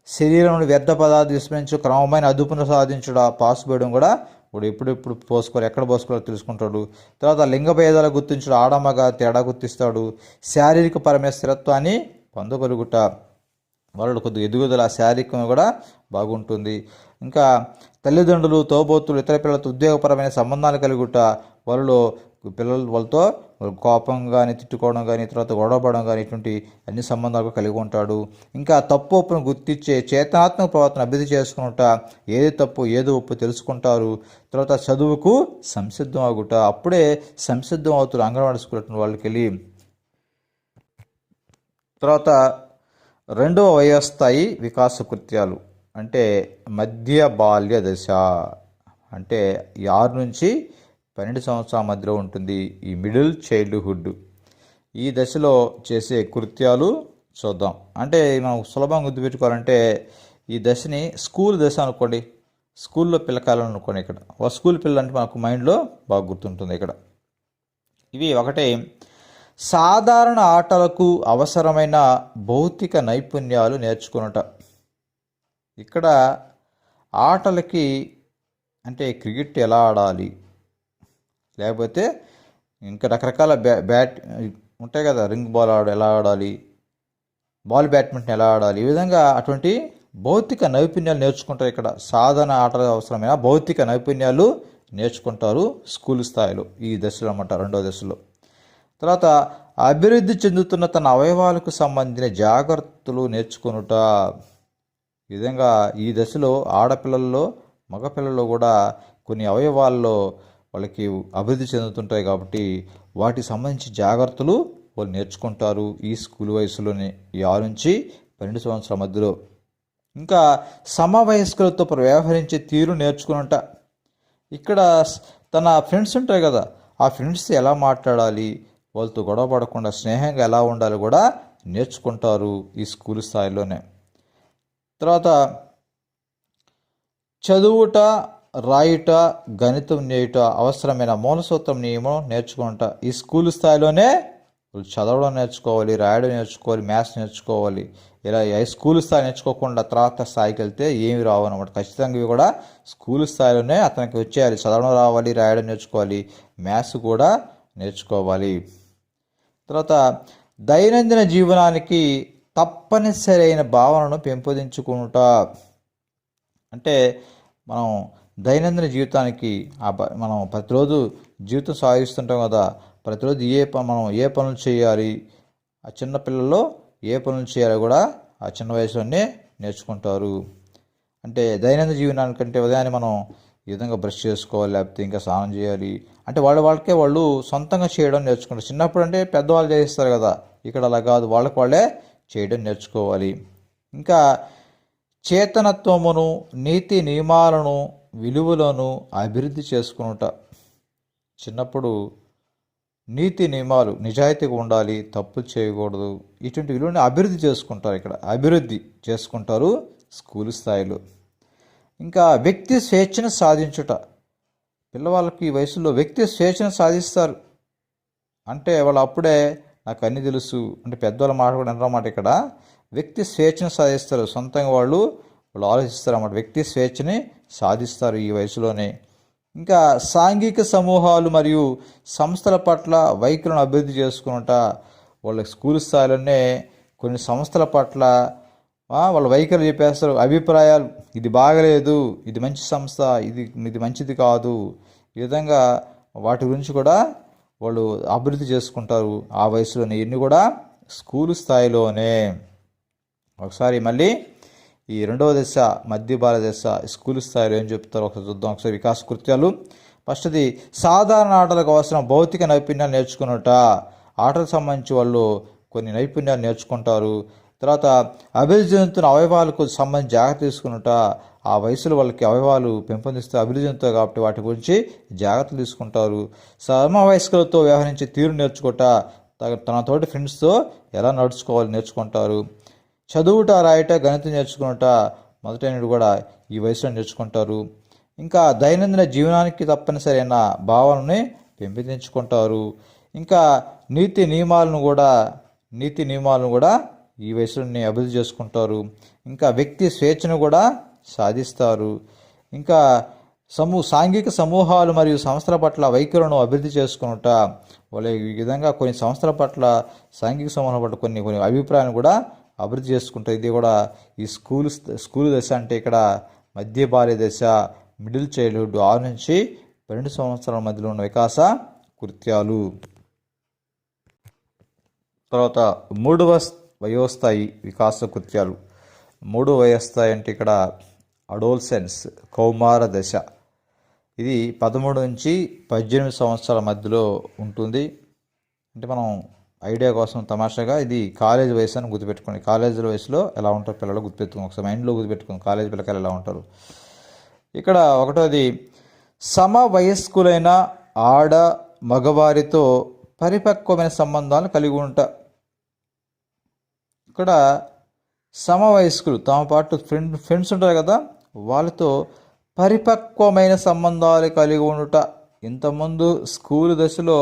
శరీరం నుండి వ్యర్థ పదార్థాలు విస్మరించు క్రమమైన అదుపును సాధించడం, పాసుపోయడం కూడా ఇప్పుడు పోసుకోవాలి, ఎక్కడ పోసుకోవాలో తెలుసుకుంటాడు. తర్వాత లింగ భేదాలు గుర్తించడం, ఆడమగ తేడా గుర్తిస్తాడు. శారీరక పరమైన స్థిరత్వాన్ని పొందగలుగుట, వాళ్ళు కొద్దిగా ఎదుగుదల శారీరకంగా కూడా బాగుంటుంది. ఇంకా తల్లిదండ్రులు, తోబోతులు, ఇతర పిల్లలతో ఉద్యోగపరమైన సంబంధాలు కలుగుట, వాళ్ళతో కోపం కానీ, తిట్టుకోవడం కానీ, తర్వాత గొడవపడడం కానీ, ఇటువంటి అన్ని సంబంధాలు కలిగి ఉంటాడు. ఇంకా తప్పు ఒప్పును గుర్తించే చేతనాత్మక ప్రవర్తన అభివృద్ధి చేసుకుంటా, ఏది తప్పు ఏది ఒప్పు తెలుసుకుంటారు. తర్వాత చదువుకు సంసిద్ధం అగుట, అప్పుడే సంసిద్ధం అవుతారు అంగన్వాడీ స్కూల్ వాళ్ళకి వెళ్ళి. తర్వాత 2వ వయోస్థాయి వికాస కృత్యాలు అంటే మధ్య బాల్య దశ, అంటే 6 నుంచి 12 సంవత్సరాల మధ్యలో ఉంటుంది ఈ మిడిల్ చైల్డ్హుడ్. ఈ దశలో చేసే కృత్యాలు చూద్దాం. అంటే మనం సులభంగా గుర్తుపెట్టుకోవాలంటే ఈ దశని స్కూల్ దశ అనుకోండి, స్కూల్లో పిల్లకాయలు అనుకోండి. ఇక్కడ ఒక స్కూల్ పిల్లలు అంటే మనకు మైండ్లో బాగా గుర్తుంటుంది. ఇక్కడ ఇవి ఒకటే సాధారణ ఆటలకు అవసరమైన భౌతిక నైపుణ్యాలు నేర్చుకున్నట. ఇక్కడ ఆటలకి అంటే క్రికెట్ ఎలా ఆడాలి, లేకపోతే ఇంకా రకరకాల బ్యాట్ ఉంటాయి కదా, రింగ్ బాల్ ఎలా ఆడాలి, బ్యాడ్మింటన్ ఎలా ఆడాలి, ఈ విధంగా అటువంటి భౌతిక నైపుణ్యాలు నేర్చుకుంటారు. ఇక్కడ సాధారణ ఆటలకు అవసరమైన భౌతిక నైపుణ్యాలు నేర్చుకుంటారు స్కూల్ స్థాయిలో, ఈ దశలో అన్నమాట, 2వ దశలో. తర్వాత అభివృద్ధి చెందుతున్న తన అవయవాలకు సంబంధించిన జాగ్రత్తలు నేర్చుకొనుట. ఈ విధంగా ఈ దశలో ఆడపిల్లల్లో మగపిల్లల్లో కూడా కొన్ని అవయవాల్లో వాళ్ళకి అభివృద్ధి చెందుతుంటాయి కాబట్టి వాటికి సంబంధించి జాగ్రత్తలు వాళ్ళు నేర్చుకుంటారు ఈ స్కూల్ వయసులోనే, ఈ 6 నుంచి 12 సంవత్సరాల మధ్యలో. ఇంకా సమవయస్కులతో వ్యవహరించే తీరు నేర్చుకున్నట. ఇక్కడ తన ఫ్రెండ్స్ ఉంటాయి కదా, ఆ ఫ్రెండ్స్ ఎలా మాట్లాడాలి, వాళ్ళతో గొడవ పడకుండా స్నేహంగా ఎలా ఉండాలో కూడా నేర్చుకుంటారు ఈ స్కూల్ స్థాయిలోనే. తర్వాత చదువుట, రాయుట, గణితం నేయుట, అవసరమైన మూలసూత్రం నియమం నేర్చుకుంటా ఈ స్కూల్ స్థాయిలోనే చదవడం నేర్చుకోవాలి, రాయడం నేర్చుకోవాలి, మ్యాథ్స్ నేర్చుకోవాలి. ఇలా స్కూల్ స్థాయి నేర్చుకోకుండా తర్వాత స్థాయికి వెళ్తే ఏమి రావు అనమాట. ఖచ్చితంగా ఇవి కూడా స్కూల్ స్థాయిలోనే అతనికి వచ్చేయాలి. చదవడం రావాలి, రాయడం నేర్చుకోవాలి, మ్యాథ్స్ కూడా నేర్చుకోవాలి. తర్వాత దైనందిన జీవనానికి తప్పనిసరి అయిన భావనను పెంపొందించుకుంటా. అంటే మనం దైనందిన జీవితానికి మనం ప్రతిరోజు జీవితం సాగిస్తుంటాం కదా, ప్రతిరోజు మనం ఏ పనులు చేయాలి, ఆ చిన్నపిల్లల్లో ఏ పనులు చేయాలో కూడా ఆ చిన్న వయసులోనే నేర్చుకుంటారు. అంటే దైనందిన జీవనానికంటే ఉదయాన్నే మనం ఈ విధంగా బ్రష్ చేసుకోవాలి, లేకపోతే ఇంకా స్నానం చేయాలి అంటే వాళ్ళకే వాళ్ళు సొంతంగా చేయడం నేర్చుకుంటారు. చిన్నప్పుడు అంటే పెద్దవాళ్ళు చేస్తారు కదా, ఇక్కడ అలా కాదు, వాళ్ళే చేయడం నేర్చుకోవాలి. ఇంకా చేతనత్వమును, నీతి నియమాలను, విలువలను అభివృద్ధి చేసుకునుట. చిన్నప్పుడు నీతి నియమాలు, నిజాయితీగా ఉండాలి, తప్పులు చేయకూడదు, ఇటువంటి విలువని అభివృద్ధి చేసుకుంటారు. ఇక్కడ అభివృద్ధి చేసుకుంటారు స్కూల్ స్థాయిలో. ఇంకా వ్యక్తి స్వేచ్ఛను సాధించుట. పిల్లవాళ్ళకి ఈ వయసులో వ్యక్తి స్వేచ్ఛను సాధిస్తారు. అంటే వాళ్ళు అప్పుడే నాకు అన్నీ తెలుసు అంటే పెద్దవాళ్ళ మాట కూడా అన్నమాట. ఇక్కడ వ్యక్తి స్వేచ్ఛను సాధిస్తారు, సొంతంగా వాళ్ళు ఆలోచిస్తారు అన్నమాట. వ్యక్తి స్వేచ్ఛని సాధిస్తారు ఈ వయసులోనే. ఇంకా సాంఘిక సమూహాలు మరియు సంస్థల పట్ల వైఖరులను అభివృద్ధి చేసుకున్నట. వాళ్ళ స్కూల్ స్థాయిలోనే కొన్ని సంస్థల పట్ల వాళ్ళ వైఖరి చెప్పేస్తారు, అభిప్రాయాలు, ఇది బాగలేదు, ఇది మంచి సంస్థ, ఇది మంచిది కాదు, ఈ విధంగా వాటి గురించి కూడా వాళ్ళు అభివృద్ధి చేసుకుంటారు ఆ వయసులోనే. ఇన్ని కూడా స్కూల్ స్థాయిలోనే. ఒకసారి మళ్ళీ ఈ రెండవ దశ మధ్య బాల్య దశ స్కూల్ స్థాయిలో ఏం చెప్తారో ఒకసారి చూద్దాం. ఒకసారి వికాస కృత్యాలు. ఫస్ట్ది సాధారణ ఆటలకు అవసరం భౌతిక నైపుణ్యాలు నేర్చుకున్నట. ఆటలకు సంబంధించి వాళ్ళు కొన్ని నైపుణ్యాలు నేర్చుకుంటారు. తర్వాత అభివృద్ధి చెందుతున్న అవయవాలకు సంబంధించి జాగ్రత్త తీసుకున్నట. ఆ వయసులో వాళ్ళకి అవయవాలు పెంపొందిస్తే అభివృద్ధి చెందుతాయి కాబట్టి వాటి గురించి జాగ్రత్తలు తీసుకుంటారు. సమవయస్కులతో వ్యవహరించే తీరు నేర్చుకుంట. తన తోటి ఫ్రెండ్స్తో ఎలా నడుచుకోవాలి నేర్చుకుంటారు. చదువుట, రాయట, గణితం నేర్చుకున్నట మొదటైనడు కూడా ఈ వయసులో నేర్చుకుంటారు. ఇంకా దైనందిన జీవనానికి తప్పనిసరైన భావనని పెంపొందించుకుంటారు. ఇంకా నీతి నియమాలను కూడా ఈ వయసులోనే అభివృద్ధి చేసుకుంటారు. ఇంకా వ్యక్తి స్వేచ్ఛను కూడా సాధిస్తారు. ఇంకా సాంఘిక సమూహాలు మరియు సంస్థల పట్ల వైఖరులను అభివృద్ధి చేసుకున్నట. వాళ్ళు ఈ విధంగా కొన్ని సంస్థల పట్ల, సాంఘిక సమూహాల పట్ల కొన్ని అభిప్రాయాలను కూడా అభివృద్ధి చేసుకుంటారు. ఇది కూడా ఈ స్కూల్ దశ అంటే ఇక్కడ మధ్య బాల్య దశ, మిడిల్ చైల్డ్హుడ్ 6 నుంచి 12 సంవత్సరాల మధ్యలో ఉన్న వికాస కృత్యాలు. తర్వాత 3వ వయోస్థాయి వికాస కృత్యాలు. 3వ వయోస్థాయి అంటే ఇక్కడ అడోల్సెన్స్, కౌమార దశ. ఇది 13 నుంచి 18 సంవత్సరాల మధ్యలో ఉంటుంది. అంటే మనం ఐడియా కోసం తమాషాగా ఇది కాలేజ్ వయసు అని గుర్తుపెట్టుకోండి. కాలేజీల వయసులో ఎలా ఉంటారు పిల్లలు గుర్తుపెట్టుకోండి, ఒకసారి మైండ్లో గుర్తుపెట్టుకోండి కాలేజ్ పిల్లకాయలు ఎలా ఉంటారు. ఇక్కడ ఒకటోది సమవయస్కులైన ఆడ మగవారితో పరిపక్వమైన సంబంధాలను కలిగి ఉంటా. ఇక్కడ సమవయస్కులు తమ పాటు ఫ్రెండ్స్ ఉంటారు కదా, వాళ్ళతో పరిపక్వమైన సంబంధాలు కలిగి ఉండుట. ఇంతకుముందు స్కూల్ దశలో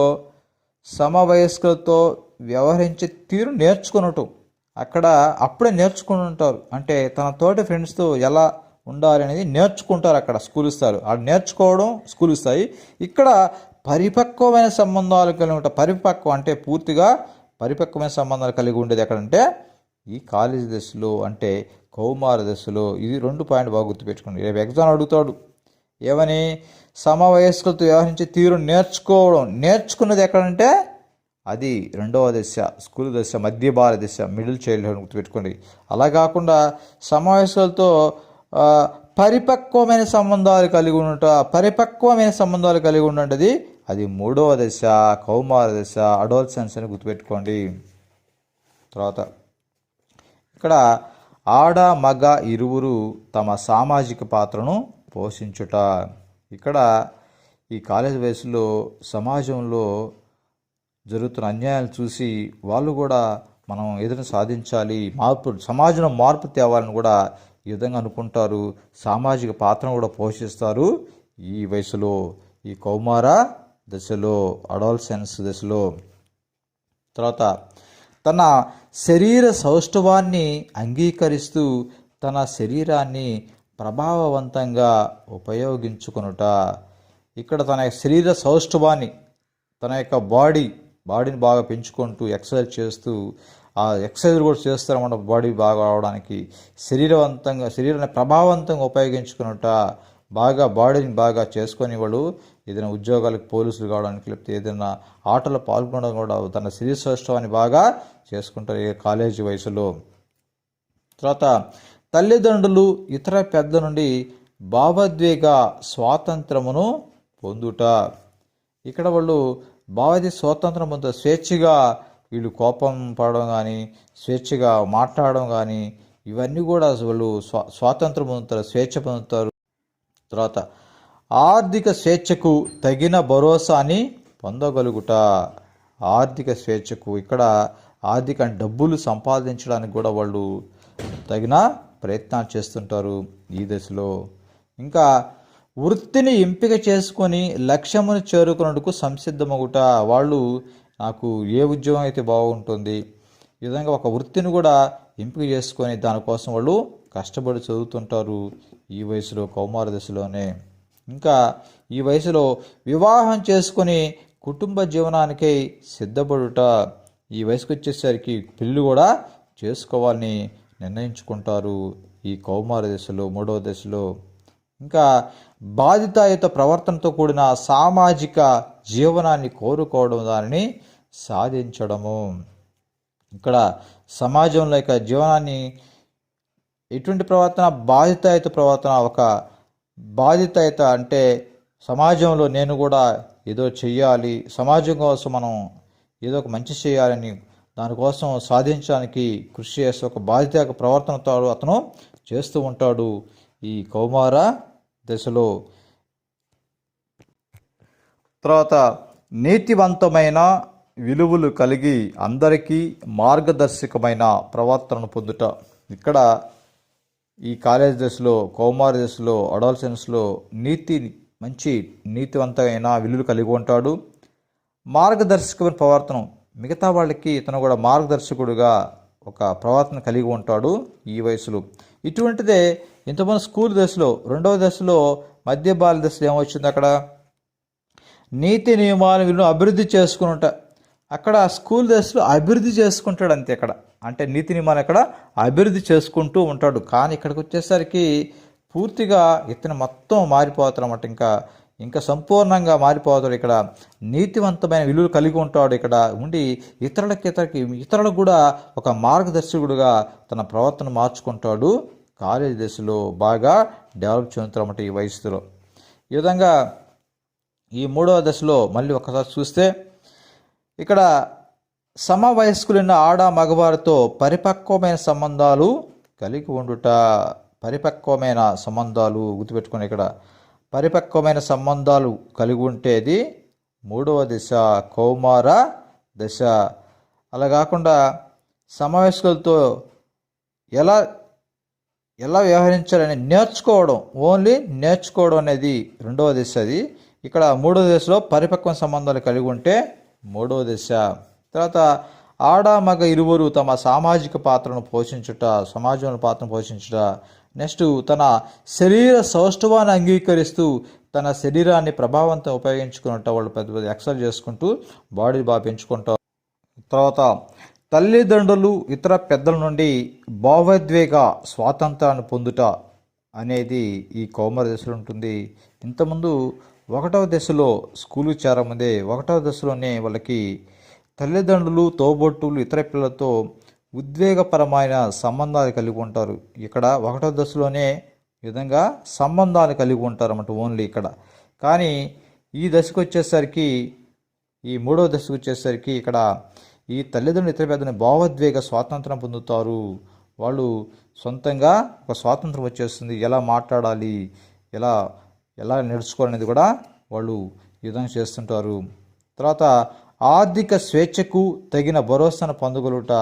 సమవయస్కులతో వ్యవహరించే తీరు నేర్చుకున్నట్టు అప్పుడే నేర్చుకుని ఉంటారు. అంటే తన తోటి ఫ్రెండ్స్తో ఎలా ఉండాలి అనేది నేర్చుకుంటారు అక్కడ స్కూల్ స్థాయిలో. అది నేర్చుకోవడం స్కూల్ స్థాయి. ఇక్కడ పరిపక్వమైన సంబంధాలు కలిగి ఉంటాయి. పరిపక్వం అంటే పూర్తిగా పరిపక్వమైన సంబంధాలు కలిగి ఉండేది ఎక్కడంటే ఈ కాలేజీ దశలో, అంటే కౌమార దశలో. ఇది 2 పాయింట్ బాగా గుర్తుపెట్టుకోండి. రేపు ఎగ్జామ్ అడుగుతాడు ఏమని, సమవయస్కులతో వ్యవహరించే తీరు నేర్చుకున్నది ఎక్కడంటే అది 2వ దశ స్కూల్ దశ, మధ్య బాల్య దశ, మిడిల్ చైల్డ్హుడ్ గుర్తుపెట్టుకోండి. అలా కాకుండా సమవయస్కులతో పరిపక్వమైన సంబంధాలు కలిగి ఉండేది అది 3వ దశ కౌమార దశ, అడోల్సెన్స్ అని గుర్తుపెట్టుకోండి. తర్వాత ఇక్కడ ఆడ మగ ఇరువురు తమ సామాజిక పాత్రను పోషించుట. ఇక్కడ ఈ కాలేజ్ వయసులో సమాజంలో జరుగుతున్న అన్యాయాలు చూసి వాళ్ళు కూడా మనం ఏదైనా సాధించాలి, మార్పు సమాజంలో మార్పు తేవాలని కూడా ఈ విధంగా అనుకుంటారు. సామాజిక పాత్రను కూడా పోషిస్తారు ఈ వయసులో, ఈ కౌమార దశలో, అడాలసెన్స్ దశలో. తర్వాత తన శరీర సౌష్ఠవాన్ని అంగీకరిస్తూ తన శరీరాన్ని ప్రభావవంతంగా ఉపయోగించుకొనుట. ఇక్కడ తన శరీర సౌష్ఠవాన్ని, తన యొక్క బాడీని బాగా పెంచుకుంటూ ఎక్సర్సైజ్ చేస్తూ, ఆ ఎక్సర్సైజ్ కూడా చేస్తారన్నమాట బాడీ బాగా రావడానికి. శరీరాన్ని ప్రభావవంతంగా ఉపయోగించుకున్నట, బాడీని బాగా చేసుకొని వాళ్ళు ఏదైనా ఉద్యోగాలకు పోలీసులు కావడానికి, లేకపోతే ఏదైనా ఆటలో పాల్గొనడం కూడా తన శరీర సౌష్ఠవాన్ని బాగా చేసుకుంటారు ఈ కాలేజీ వయసులో. తర్వాత తల్లిదండ్రులు ఇతర పెద్ద నుండి భావోద్వేగ స్వాతంత్రమును పొందుట. ఇక్కడ వాళ్ళు భావోద్వేగ స్వాతంత్రం పొందుతారు. స్వేచ్ఛగా వీళ్ళు కోపం పడడం కానీ, స్వేచ్ఛగా మాట్లాడడం కానీ, ఇవన్నీ కూడా వాళ్ళు స్వాతంత్రం పొందుతారు, స్వేచ్ఛ పొందుతారు. తర్వాత ఆర్థిక స్వేచ్ఛకు తగిన భరోసాని పొందగలుగుట. ఆర్థిక స్వేచ్ఛకు ఇక్కడ ఆర్థిక డబ్బులు సంపాదించడానికి కూడా వాళ్ళు తగిన ప్రయత్నాలు చేస్తుంటారు ఈ దశలో. ఇంకా వృత్తిని ఎంపిక చేసుకొని లక్ష్యమును చేరుకునేందుకు సంసిద్ధమగుట. వాళ్ళు నాకు ఏ ఉద్యోగం అయితే బాగుంటుంది, ఈ విధంగా ఒక వృత్తిని కూడా ఎంపిక చేసుకొని దానికోసం వాళ్ళు కష్టపడి చదువుతుంటారు ఈ వయసులో, కౌమార దశలోనే. ఇంకా ఈ వయసులో వివాహం చేసుకొని కుటుంబ జీవనానికై సిద్ధపడుట. ఈ వయసుకు వచ్చేసరికి పెళ్ళి కూడా చేసుకోవాలని నిర్ణయించుకుంటారు ఈ కౌమార దశలో, 3వ దశలో. ఇంకా బాధ్యతాయుత ప్రవర్తనతో కూడిన సామాజిక జీవనాన్ని కోరుకోవడం, దానిని సాధించడము. ఇక్కడ సమాజంలో యొక్క జీవనాన్ని ఎటువంటి ప్రవర్తన, బాధ్యతాయుత ప్రవర్తన. ఒక బాధ్యతాయుత అంటే సమాజంలో నేను కూడా ఏదో చెయ్యాలి, సమాజం కోసం మనం ఏదో ఒక మంచి చేయాలని, దానికోసం సాధించడానికి కృషి చేస్తే ఒక బాధ్యత ప్రవర్తనతో అతను చేస్తూ ఉంటాడు ఈ కౌమార దశలో. తర్వాత నీతివంతమైన విలువలు కలిగి అందరికీ మార్గదర్శకమైన ప్రవర్తనను పొందుట. ఇక్కడ ఈ కాలేజ్ దశలో, కౌమార దశలో, అడాలసెన్స్లో మంచి నీతివంతమైన విలువలు కలిగి ఉంటాడు. మార్గదర్శకమైన ప్రవర్తన, మిగతా వాళ్ళకి ఇతను కూడా మార్గదర్శకుడుగా ఒక ప్రవర్తన కలిగి ఉంటాడు ఈ వయసులో. ఇటువంటిదే ఇంతకుముందు స్కూల్ దశలో, 2వ దశలో, మధ్య బాల్య దశలో ఏమొచ్చింది, అక్కడ నీతి నియమాల విలువను అభివృద్ధి చేసుకునుట. అక్కడ స్కూల్ దశలో అభివృద్ధి చేసుకుంటాడు అంతే. అక్కడ అంటే నీతి నియమాలు అక్కడ అభివృద్ధి చేసుకుంటూ ఉంటాడు. కానీ ఇక్కడికి వచ్చేసరికి పూర్తిగా ఇతను మొత్తం మారిపోతారన్నమాట. ఇంకా సంపూర్ణంగా మారిపోతాడు. ఇక్కడ నీతివంతమైన విలువలు కలిగి ఉంటాడు. ఇక్కడ ఉండి ఇతరులకు కూడా ఒక మార్గదర్శకుడుగా తన ప్రవర్తన మార్చుకుంటాడు. కాలేజీ దశలో బాగా డెవలప్ చెందుతారన్నమాట ఈ వయసులో. ఈ విధంగా ఈ 3వ దశలో మళ్ళీ ఒకసారి చూస్తే ఇక్కడ సమవయస్కులైన ఆడ మగవారితో పరిపక్వమైన సంబంధాలు కలిగి ఉండుట. పరిపక్వమైన సంబంధాలు గుర్తుపెట్టుకుని, ఇక్కడ పరిపక్వమైన సంబంధాలు కలిగి ఉంటేది 3వ దశ, కౌమార దశ. అలా కాకుండా సమవయస్కులతో ఎలా వ్యవహరించాలని నేర్చుకోవడం, ఓన్లీ నేర్చుకోవడం అనేది 2వ దశ. అది ఇక్కడ 3వ దశలో పరిపక్వ సంబంధాలు కలిగి ఉంటే 3వ దశ. తర్వాత ఆడ మగ ఇరువురు తమ సామాజిక పాత్రను పోషించుట, సమాజంలో పాత్రను పోషించుట. నెక్స్ట్ తన శరీర సౌష్ఠవాన్ని అంగీకరిస్తూ తన శరీరాన్ని ప్రభావంతం ఉపయోగించుకున్నట్టు వాళ్ళు పెద్ద ఎక్సర్సైజ్ చేసుకుంటూ బాడీ బాగా పెంచుకుంటారు. తర్వాత తల్లిదండ్రులు ఇతర పెద్దల నుండి భావోద్వేగ స్వాతంత్రాన్ని పొందుట అనేది ఈ కౌమార దశలో ఉంటుంది. ఇంతకుముందు 1వ దశలో స్కూలు చేరముందే 1వ దశలోనే వాళ్ళకి తల్లిదండ్రులు, తోబుట్టువులు, ఇతర పిల్లలతో ఉద్వేగపరమైన సంబంధాలు కలిగి ఉంటారు. ఇక్కడ 1వ దశలోనే విధంగా సంబంధాలు కలిగి ఉంటారు అన్నమాట ఓన్లీ ఇక్కడ. కానీ ఈ దశకు వచ్చేసరికి, ఈ 3వ దశకు వచ్చేసరికి ఇక్కడ ఈ తల్లిదండ్రులు ఇతర పెద్దని భావోద్వేగ స్వాతంత్రం పొందుతారు. వాళ్ళు సొంతంగా ఒక స్వాతంత్రం వచ్చేస్తుంది. ఎలా మాట్లాడాలి, ఎలా నడుచుకోవాలనేది కూడా వాళ్ళు ఈ విధంగా చేస్తుంటారు. తర్వాత ఆర్థిక స్వేచ్ఛకు తగిన భరోసాను పొందగలుగుట,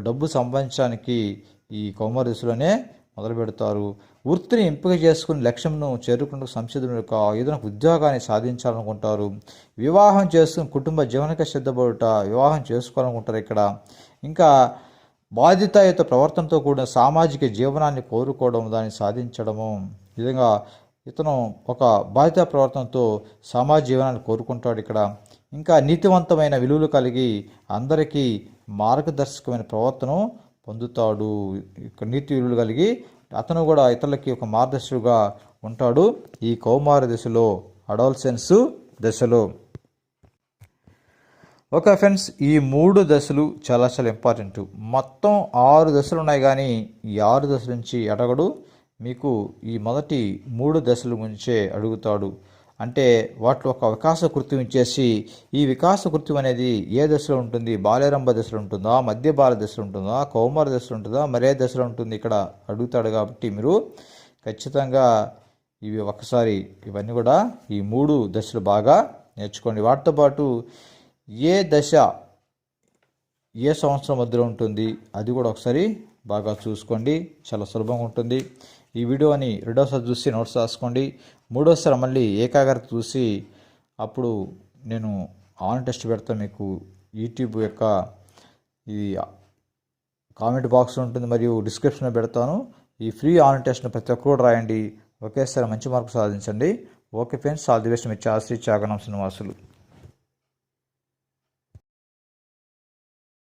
డబ్బు సంపాదించడానికి ఈ కౌమార దశలోనే మొదలు పెడతారు. వృత్తిని ఎంపిక చేసుకుని లక్ష్యంను చేరుకుంటూ సంసిద్ధుల యొక్క ఏదైనా ఉద్యోగాన్ని సాధించాలనుకుంటారు. వివాహం చేసుకుని కుటుంబ జీవనకి సిద్ధపడుట, వివాహం చేసుకోవాలనుకుంటారు ఇక్కడ. ఇంకా బాధ్యతాయుత ప్రవర్తనతో కూడిన సామాజిక జీవనాన్ని కోరుకోవడం, దాన్ని సాధించడము. ఈ విధంగా ఇతను ఒక బాధ్యతా ప్రవర్తనతో సామాజిక జీవనాన్ని కోరుకుంటాడు ఇక్కడ. ఇంకా నీతివంతమైన విలువలు కలిగి అందరికీ మార్గదర్శకమైన ప్రవర్తన పొందుతాడు. ఇక్కడ నీతి విలువలు కలిగి అతను కూడా ఇతరులకి ఒక మార్గదర్శకుడుగా ఉంటాడు ఈ కౌమార దశలో, అడాలసెన్స్ దశలో. ఓకే ఫ్రెండ్స్, ఈ 3 దశలు చాలా చాలా ఇంపార్టెంట్. మొత్తం 6 దశలు ఉన్నాయి, కానీ ఈ 6 దశల నుంచి అడగడు. మీకు ఈ మొదటి 3 దశల గురించే అడుగుతాడు. అంటే వాటిలో ఒక వికాస కృత్యం ఇచ్చేసి, ఈ వికాస కృత్యం అనేది ఏ దశలో ఉంటుంది? బాల్యారంభ దశలో ఉంటుందా, మధ్య బాల దశలో ఉంటుందా, కౌమార దశలో ఉంటుందా, మరే దశలో ఉంటుంది ఇక్కడ అడుగుతాడు. కాబట్టి మీరు ఖచ్చితంగా ఇవి ఒకసారి ఇవన్నీ కూడా ఈ 3 దశలు బాగా నేర్చుకోండి. వాటితో పాటు ఏ దశ ఏ సంవత్సరం మధ్యలో ఉంటుంది అది కూడా ఒకసారి బాగా చూసుకోండి. చాలా సులభంగా ఉంటుంది. ఈ వీడియోని రెండోసారి చూసి నోట్స్ రాసుకోండి. మూడోసారి మళ్ళీ ఏకాగ్రత చూసి అప్పుడు నేను ఆన్లైన్ టెస్ట్ పెడతాను. మీకు యూట్యూబ్ యొక్క ఇది కామెంట్ బాక్స్లో ఉంటుంది, మరియు డిస్క్రిప్షన్లో పెడతాను. ఈ ఫ్రీ ఆన్లైన్ టెస్ట్ని ప్రతి ఒక్కరు రాయండి. ఒకేసారి మంచి మార్కులు సాధించండి. Okay friends, all the best. మీ శ్రీ చాగనం శ్రీనివాసులు.